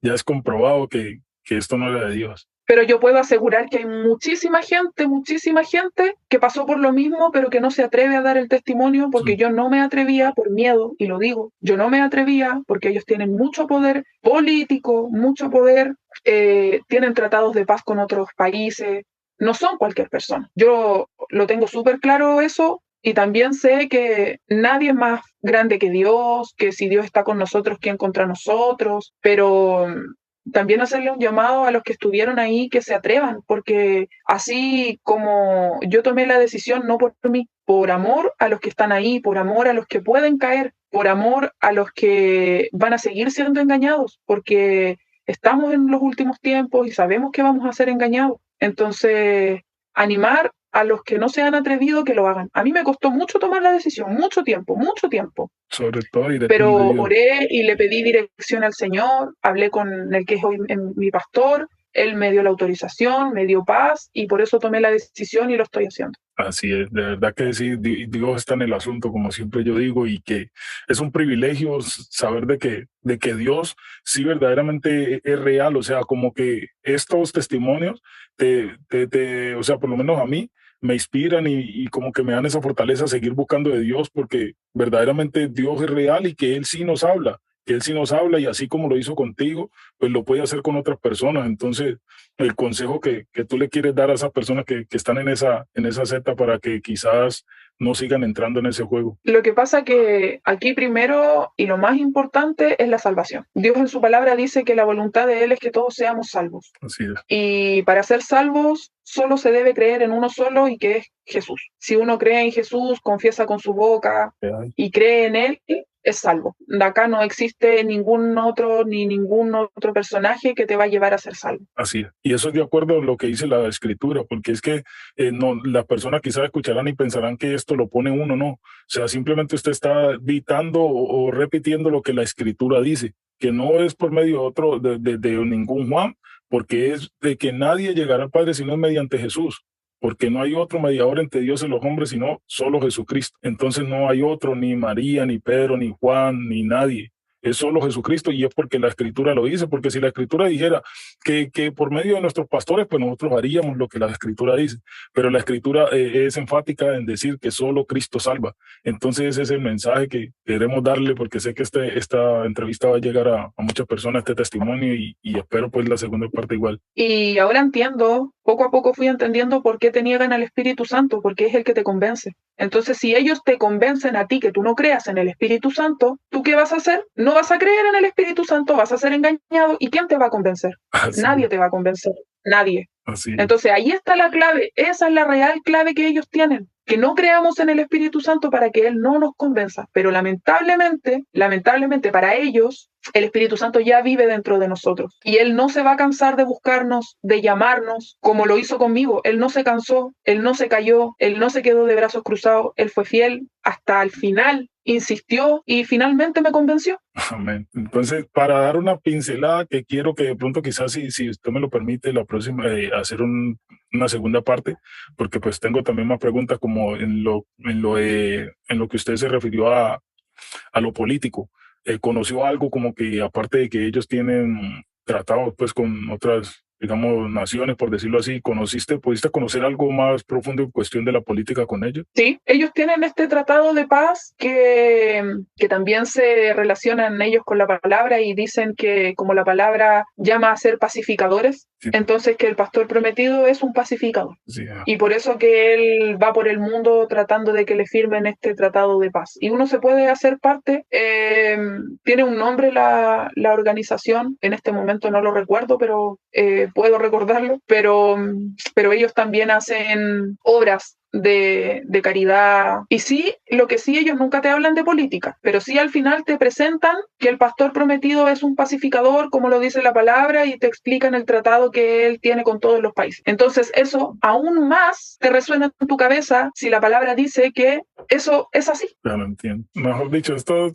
es comprobado que esto no era de Dios. Pero yo puedo asegurar que hay muchísima gente que pasó por lo mismo, pero que no se atreve a dar el testimonio porque Sí, yo no me atrevía por miedo, y lo digo, yo no me atrevía porque ellos tienen mucho poder político, mucho poder, tienen tratados de paz con otros países, no son cualquier persona. Yo lo tengo súper claro eso. Y también sé que nadie es más grande que Dios, que si Dios está con nosotros, ¿quién contra nosotros? Pero también hacerle un llamado a los que estuvieron ahí que se atrevan, porque así como yo tomé la decisión, no por mí, por amor a los que están ahí, por amor a los que pueden caer, por amor a los que van a seguir siendo engañados, porque estamos en los últimos tiempos y sabemos que vamos a ser engañados. Entonces, animar a los que no se han atrevido que lo hagan. A mí me costó mucho tomar la decisión, mucho tiempo, sobre todo dirección de pero Dios. oré y le pedí dirección al Señor, hablé con el que es hoy mi pastor, él me dio la autorización, me dio paz y por eso tomé la decisión y lo estoy haciendo. Así es, de verdad que sí, Dios está en el asunto, como siempre yo digo, y que es un privilegio saber de que Dios sí verdaderamente es real, o sea, como que estos testimonios, o sea, por lo menos a mí, me inspiran y como que me dan esa fortaleza a seguir buscando de Dios, porque verdaderamente Dios es real y que que Él sí nos habla y así como lo hizo contigo, pues lo puede hacer con otras personas. Entonces, el consejo que tú le quieres dar a esas personas que están en esa secta para que quizás no sigan entrando en ese juego. Lo que pasa que aquí primero y lo más importante es la salvación. Dios en su palabra dice que la voluntad de Él es que todos seamos salvos. Así es. Y para ser salvos solo se debe creer en uno solo y que es Jesús. Si uno cree en Jesús, confiesa con su boca y cree en Él, es salvo. De acá no existe ningún otro ni ningún otro personaje que te va a llevar a ser salvo. Así es. Y eso es de acuerdo a lo que dice la escritura, porque es que no, las personas quizás escucharán y pensarán que esto lo pone uno, no. O sea, simplemente usted está dictando o repitiendo lo que la escritura dice, que no es por medio de otro, de ningún Juan, porque es de que nadie llegará al Padre sino mediante Jesús, porque no hay otro mediador entre Dios y los hombres, sino solo Jesucristo. Entonces no hay otro, ni María, ni Pedro, ni Juan, ni nadie. Es solo Jesucristo y es porque la escritura lo dice, porque si la escritura dijera que por medio de nuestros pastores, pues nosotros haríamos lo que la escritura dice, pero la escritura es enfática en decir que solo Cristo salva. Entonces ese es el mensaje que queremos darle, porque sé que esta entrevista va a llegar a muchas personas, este testimonio, y espero pues la segunda parte igual. Y ahora entiendo, poco a poco fui entendiendo por qué te niegan al Espíritu Santo, porque es el que te convence. Entonces, si ellos te convencen a ti que tú no creas en el Espíritu Santo, ¿tú qué vas a hacer? No vas a creer en el Espíritu Santo, vas a ser engañado. ¿Y quién te va a convencer? Así, Nadie te va a convencer, nadie. así, Entonces, ahí está la clave, esa es la real clave que ellos tienen. Que no creamos en el Espíritu Santo para que Él no nos convenza. Pero lamentablemente para ellos, el Espíritu Santo ya vive dentro de nosotros. Y Él no se va a cansar de buscarnos, de llamarnos, como lo hizo conmigo. Él no se cansó, Él no se cayó, Él no se quedó de brazos cruzados, Él fue fiel hasta el final, insistió y finalmente me convenció. amén. Entonces, para dar una pincelada que quiero que de pronto quizás si usted me lo permite, la próxima, hacer una segunda parte, porque pues tengo también más preguntas como en lo que usted se refirió a lo político. ¿Conoció algo como que aparte de que ellos tienen tratados pues con otras digamos, naciones, por decirlo así, pudiste conocer algo más profundo en cuestión de la política con ellos? Sí, ellos tienen este tratado de paz que también se relacionan ellos con la palabra y dicen que como la palabra llama a ser pacificadores, Sí. entonces que el pastor prometido es un pacificador. Sí. Y por eso que él va por el mundo tratando de que le firmen este tratado de paz. Y uno se puede hacer parte, tiene un nombre la organización, en este momento no lo recuerdo, pero puedo recordarlo, pero ellos también hacen obras de caridad. Y sí, lo que sí, ellos nunca te hablan de política, pero sí al final te presentan que el pastor prometido es un pacificador, como lo dice la palabra, y te explican el tratado que él tiene con todos los países. Entonces eso aún más te resuena en tu cabeza si la palabra dice que eso es así. Claro, entiendo. Mejor dicho, esto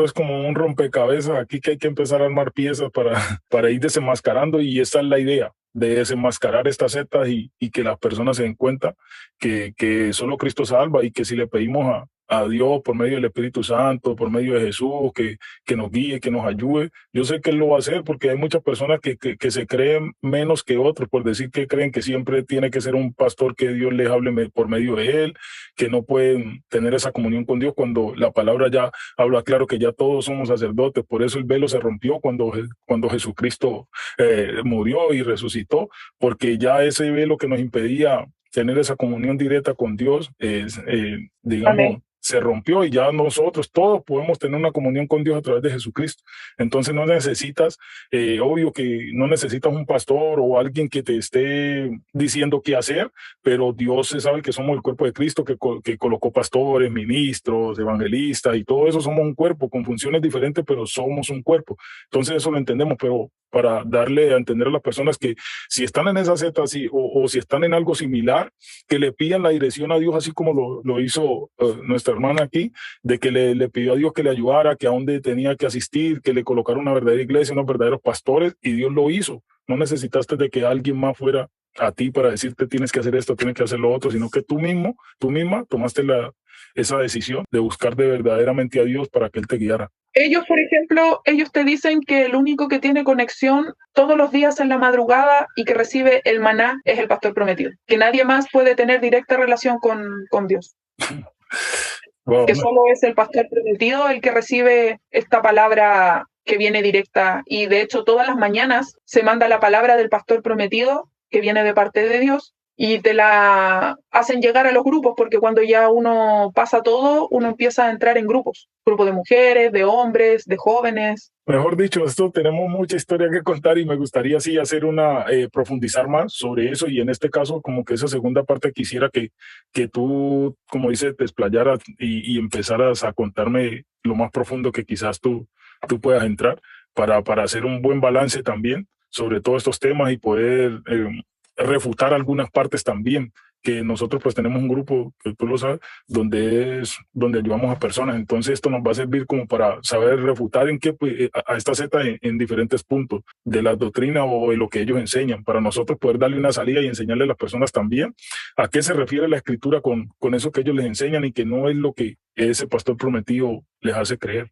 es como un rompecabezas aquí que hay que empezar a armar piezas para ir desenmascarando, y esa es la idea, de desenmascarar estas setas y que las personas se den cuenta que solo Cristo salva, y que si le pedimos a Dios por medio del Espíritu Santo, por medio de Jesús, que nos guíe, que nos ayude. Yo sé que Él lo va a hacer, porque hay muchas personas que se creen menos que otros, por decir que creen que siempre tiene que ser un pastor que Dios les hable por medio de él, que no pueden tener esa comunión con Dios, cuando la palabra ya habla claro que ya todos somos sacerdotes. Por eso el velo se rompió cuando Jesucristo murió y resucitó, porque ya ese velo que nos impedía tener esa comunión directa con Dios, digamos, Amén. se rompió, y ya nosotros todos podemos tener una comunión con Dios a través de Jesucristo. Entonces no necesitas, obvio que no necesitas un pastor o alguien que te esté diciendo qué hacer, pero Dios se sabe que somos el cuerpo de Cristo, que colocó pastores, ministros, evangelistas, y todo eso somos un cuerpo con funciones diferentes, pero somos un cuerpo. Entonces eso lo entendemos, pero para darle a entender a las personas que si están en esa seta así, o si están en algo similar, que le pidan la dirección a Dios, así como lo hizo nuestra hermana aquí, de que le pidió a Dios que le ayudara, que a dónde tenía que asistir, que le colocara una verdadera iglesia, unos verdaderos pastores, y Dios lo hizo. No necesitaste de que alguien más fuera a ti para decirte tienes que hacer esto, tienes que hacer lo otro, sino que tú misma tomaste esa decisión de buscar de verdaderamente a Dios para que Él te guiara. Ellos, por ejemplo, ellos te dicen que el único que tiene conexión todos los días en la madrugada y que recibe el maná es el pastor prometido, que nadie más puede tener directa relación con Dios. Wow, Que solo es el pastor prometido el que recibe esta palabra que viene directa. Y de hecho, todas las mañanas se manda la palabra del pastor prometido que viene de parte de Dios y te la hacen llegar a los grupos, porque cuando ya uno pasa todo, uno empieza a entrar en grupos de mujeres, de hombres, de jóvenes. Mejor dicho, esto tenemos mucha historia que contar, y me gustaría sí hacer profundizar más sobre eso, y en este caso como que esa segunda parte quisiera que tú, como dices, te explayaras y empezaras a contarme lo más profundo que quizás tú puedas entrar, para hacer un buen balance también sobre todos estos temas, y poder refutar algunas partes también, que nosotros pues tenemos un grupo, que tú lo sabes, donde ayudamos a personas. Entonces esto nos va a servir como para saber refutar en qué, pues, a esta Z en diferentes puntos de la doctrina o de lo que ellos enseñan, para nosotros poder darle una salida y enseñarle a las personas también a qué se refiere la escritura con eso que ellos les enseñan, y que no es lo que ese pastor prometido les hace creer.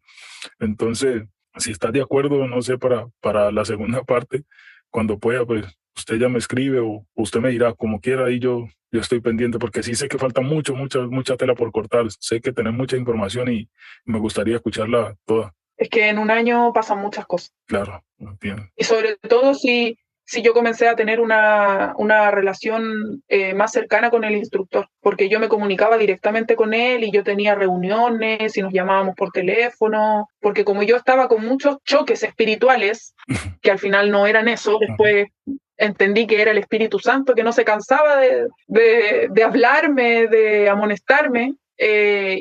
Entonces, si estás de acuerdo, no sé, para la segunda parte, cuando pueda, pues usted ya me escribe, o usted me dirá como quiera, y yo estoy pendiente, porque sí sé que falta mucha tela por cortar. Sé que tenés mucha información y me gustaría escucharla toda. Es que en un año pasan muchas cosas. Claro, entiendo. Y sobre todo si yo comencé a tener una relación más cercana con el instructor, porque yo me comunicaba directamente con él y yo tenía reuniones y nos llamábamos por teléfono, porque como yo estaba con muchos choques espirituales, que al final no eran eso, después entendí que era el Espíritu Santo que no se cansaba de hablarme, de amonestarme.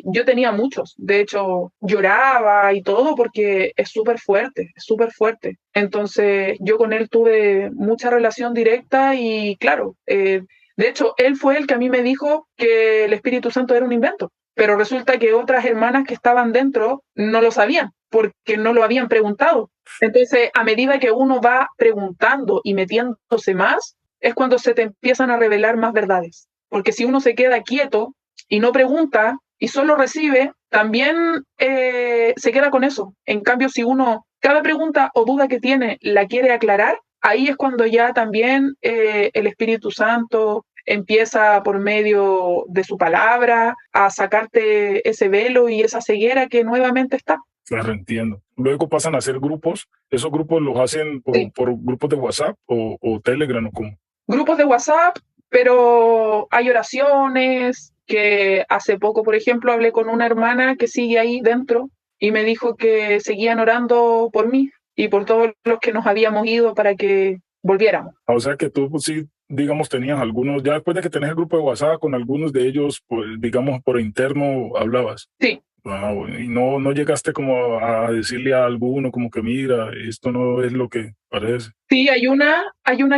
Yo tenía muchos, de hecho lloraba y todo porque es súper fuerte, es súper fuerte. Entonces yo con él tuve mucha relación directa y claro, de hecho él fue el que a mí me dijo que el Espíritu Santo era un invento, pero resulta que otras hermanas que estaban dentro no lo sabían porque no lo habían preguntado. Entonces a medida que uno va preguntando y metiéndose más, es cuando se te empiezan a revelar más verdades, porque si uno se queda quieto y no pregunta y solo recibe, también se queda con eso. En cambio, si uno, cada pregunta o duda que tiene, la quiere aclarar, ahí es cuando ya también el Espíritu Santo empieza por medio de su palabra a sacarte ese velo y esa ceguera que nuevamente está. Claro, entiendo. Luego pasan a hacer grupos. ¿Esos grupos los hacen Sí. por grupos de WhatsApp o Telegram o cómo? Grupos de WhatsApp, pero hay oraciones que hace poco, por ejemplo, hablé con una hermana que sigue ahí dentro y me dijo que seguían orando por mí y por todos los que nos habíamos ido para que volviéramos. O sea que tú pues, sí, digamos, tenías algunos, ya después de que tenés el grupo de WhatsApp, con algunos de ellos, pues, digamos, por interno hablabas. Sí, Ah, bueno, y no llegaste como a decirle a alguno como que mira, esto no es lo que parece. sí, hay una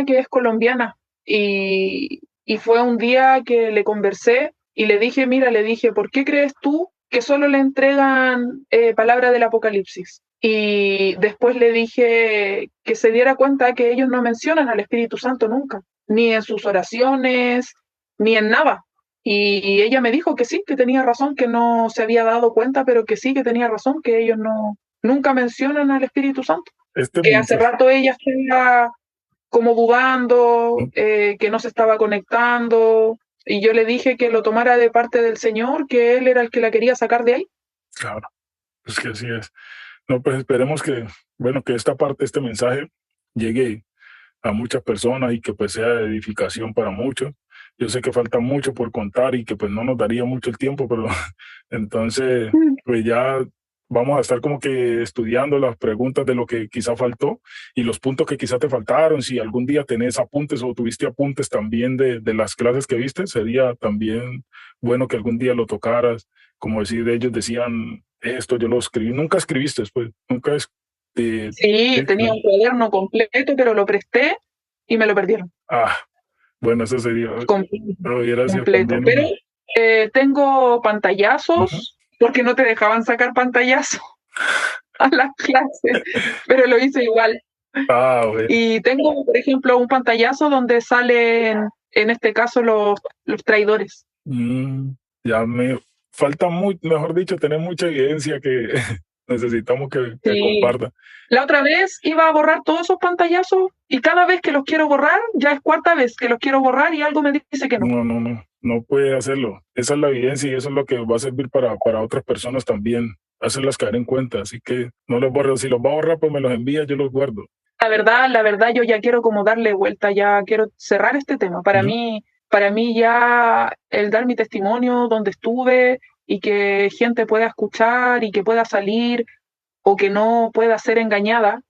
que es colombiana y fue un día que le conversé y le dije, mira, le dije, ¿por qué crees tú que solo le entregan palabra del Apocalipsis? Y después le dije que se diera cuenta que ellos no mencionan al Espíritu Santo nunca, ni en sus oraciones, ni en nada. Y ella me dijo que sí, que tenía razón, que no se había dado cuenta, pero que sí, que tenía razón, que ellos no nunca mencionan al Espíritu Santo, Este que hace mensaje, rato ella estaba como dudando, ¿no? que no se estaba conectando, y yo le dije que lo tomara de parte del Señor, que Él era el que la quería sacar de ahí. Claro, es que así es. No, pues esperemos que, bueno, que esta parte, este mensaje llegue a muchas personas y que pues sea de edificación para muchos. Yo sé que falta mucho por contar y que pues no nos daría mucho el tiempo, pero entonces pues ya vamos a estar como que estudiando las preguntas de lo que quizá faltó y los puntos que quizá te faltaron. Si algún día tenés apuntes o tuviste apuntes también de las clases que viste, sería también bueno que algún día lo tocaras, como decir, ellos decían esto, yo lo escribí, nunca escribiste después, nunca es, Sí, sí, tenía un cuaderno completo, pero lo presté y me lo perdieron. ah, bueno, eso sería, Completo. hubiera sido Completo. también Pero un... tengo Ujú. pantallazos, porque no te dejaban sacar pantallazo a las clases, pero lo hice igual. Ah, bueno. Y tengo, por ejemplo, un pantallazo donde salen, en este caso, los traidores. Mm, ya me falta muy, mejor dicho, tener mucha evidencia que necesitamos que Sí. comparta. La otra vez iba a borrar todos esos pantallazos y cada vez que los quiero borrar, ya es cuarta vez que los quiero borrar y algo me dice que no. No puede hacerlo. Esa es la evidencia y eso es lo que va a servir para otras personas también, hacerlas caer en cuenta. Así que no los borro. Si los va a borrar, pues me los envía, yo los guardo. La verdad, yo ya quiero como darle vuelta, ya quiero cerrar este tema. Ujú. Para mí ya el dar mi testimonio donde estuve y que gente pueda escuchar y que pueda salir o que no pueda ser engañada,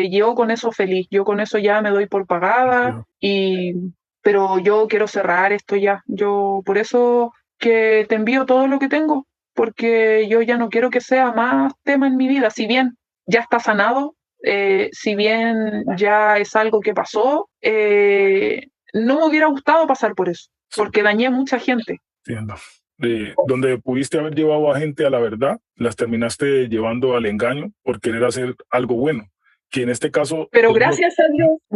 yo con eso feliz, yo con eso ya me doy por pagada, Sí. pero yo quiero cerrar esto ya. Yo por eso que te envío todo lo que tengo, porque yo ya no quiero que sea más tema en mi vida, si bien ya está sanado, si bien ya es algo que pasó, no me hubiera gustado pasar por eso, porque dañé a mucha gente. Entiendo. Donde pudiste haber llevado a gente a la verdad, las terminaste llevando al engaño por querer hacer algo bueno, que en este caso Pero es lo...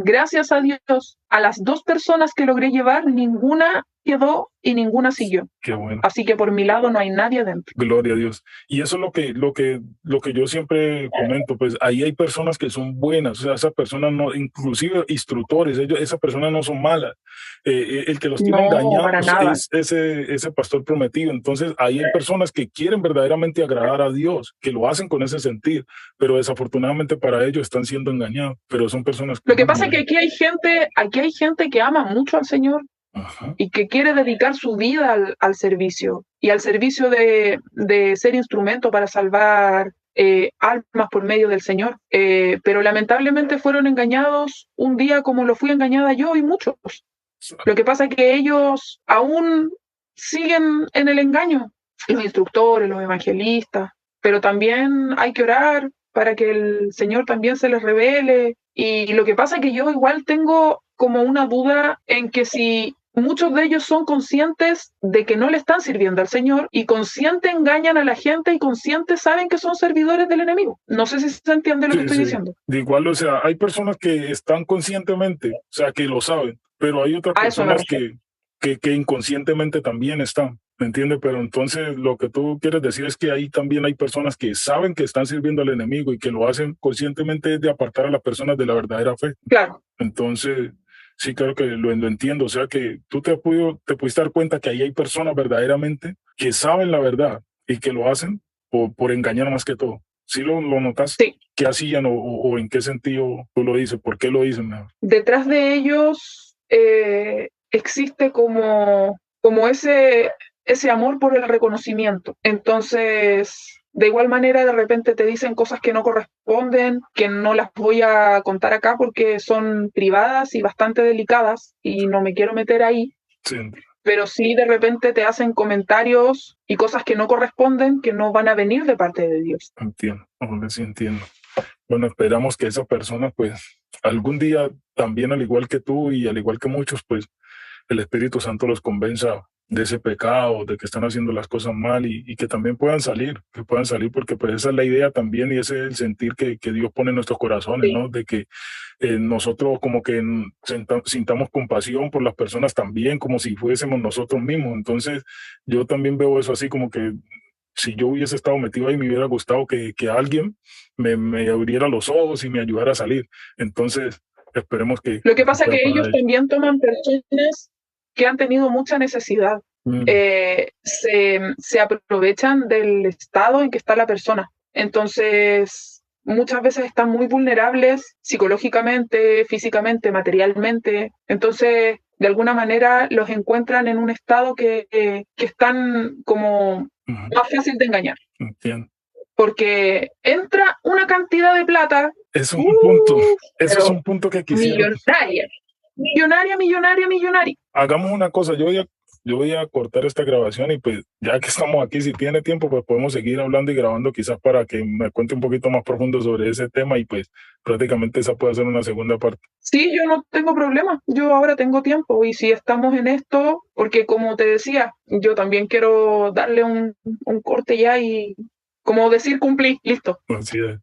gracias a Dios, a las dos personas que logré llevar, ninguna quedó y ninguna siguió. Qué bueno. Así que por mi lado no hay nadie adentro. Gloria a Dios. Y eso es lo que yo siempre comento, pues ahí hay personas que son buenas, o sea, esas personas no, inclusive instructores, ellos, esas personas no son malas. El que los tiene No, para engañados nada. es ese pastor prometido. Entonces, ahí hay personas que quieren verdaderamente agradar a Dios, que lo hacen con ese sentir, pero desafortunadamente para ellos están siendo engañados, pero son personas que Lo que no. pasa es que aquí hay gente que ama mucho al Señor Ajá. y que quiere dedicar su vida al servicio y al servicio de ser instrumento para salvar almas por medio del Señor. Pero lamentablemente fueron engañados un día como lo fui engañada yo y muchos. Lo que pasa es que ellos aún siguen en el engaño, los instructores, los evangelistas, pero también hay que orar para que el Señor también se les revele. Y lo que pasa es que yo igual tengo como una duda en que si muchos de ellos son conscientes de que no le están sirviendo al Señor y conscientes engañan a la gente y conscientes saben que son servidores del enemigo. No sé si se entiende lo que Sí, estoy sí. diciendo. De igual, o sea, hay personas que están conscientemente, o sea, que lo saben, pero hay otras A eso me personas refiero. que inconscientemente también están. ¿Me entiendes? Pero entonces lo que tú quieres decir es que ahí también hay personas que saben que están sirviendo al enemigo y que lo hacen conscientemente de apartar a las personas de la verdadera fe. Claro, Entonces, sí, claro que lo entiendo. O sea que tú te pudiste dar cuenta que ahí hay personas verdaderamente que saben la verdad y que lo hacen por engañar más que todo. ¿Sí lo notas? sí. ¿Qué hacían o en qué sentido tú lo dices? ¿Por qué lo dicen? Mejor? Detrás de ellos existe como ese amor por el reconocimiento. Entonces, de igual manera, de repente te dicen cosas que no corresponden, que no las voy a contar acá porque son privadas y bastante delicadas y no me quiero meter ahí, Sí, pero sí de repente te hacen comentarios y cosas que no corresponden, que no van a venir de parte de Dios. entiendo. Ahora sí entiendo. Bueno, esperamos que esa persona, pues, algún día también, al igual que tú y al igual que muchos, pues, el Espíritu Santo los convenza de ese pecado, de que están haciendo las cosas mal y que también que puedan salir, porque pues esa es la idea también y ese es el sentir que Dios pone en nuestros corazones, Sí. ¿no? De que nosotros como que sintamos compasión por las personas también, como si fuésemos nosotros mismos. Entonces, yo también veo eso así como que si yo hubiese estado metido ahí, me hubiera gustado que alguien me abriera los ojos y me ayudara a salir. Entonces, esperemos Lo que que pasa es sea que para ellos ellos. también toman personas que han tenido mucha necesidad. Mm, Se aprovechan del estado en que está la persona. Entonces, muchas veces están muy vulnerables psicológicamente, físicamente, materialmente. Entonces, de alguna manera los encuentran en un estado que están como ujú, más fácil de engañar. entiendo. Porque entra una cantidad de plata, Eso es un punto, uh, eso es pero un punto que quisiera. millonaria. Millonaria, millonaria, millonaria. Hagamos una cosa, yo voy a cortar esta grabación y pues ya que estamos aquí, si tiene tiempo, pues podemos seguir hablando y grabando quizás para que me cuente un poquito más profundo sobre ese tema y pues prácticamente esa puede ser una segunda parte. Sí, yo no tengo problema, yo ahora tengo tiempo y si estamos en esto, porque como te decía, yo también quiero darle un corte ya y como decir cumplí, listo. Así es.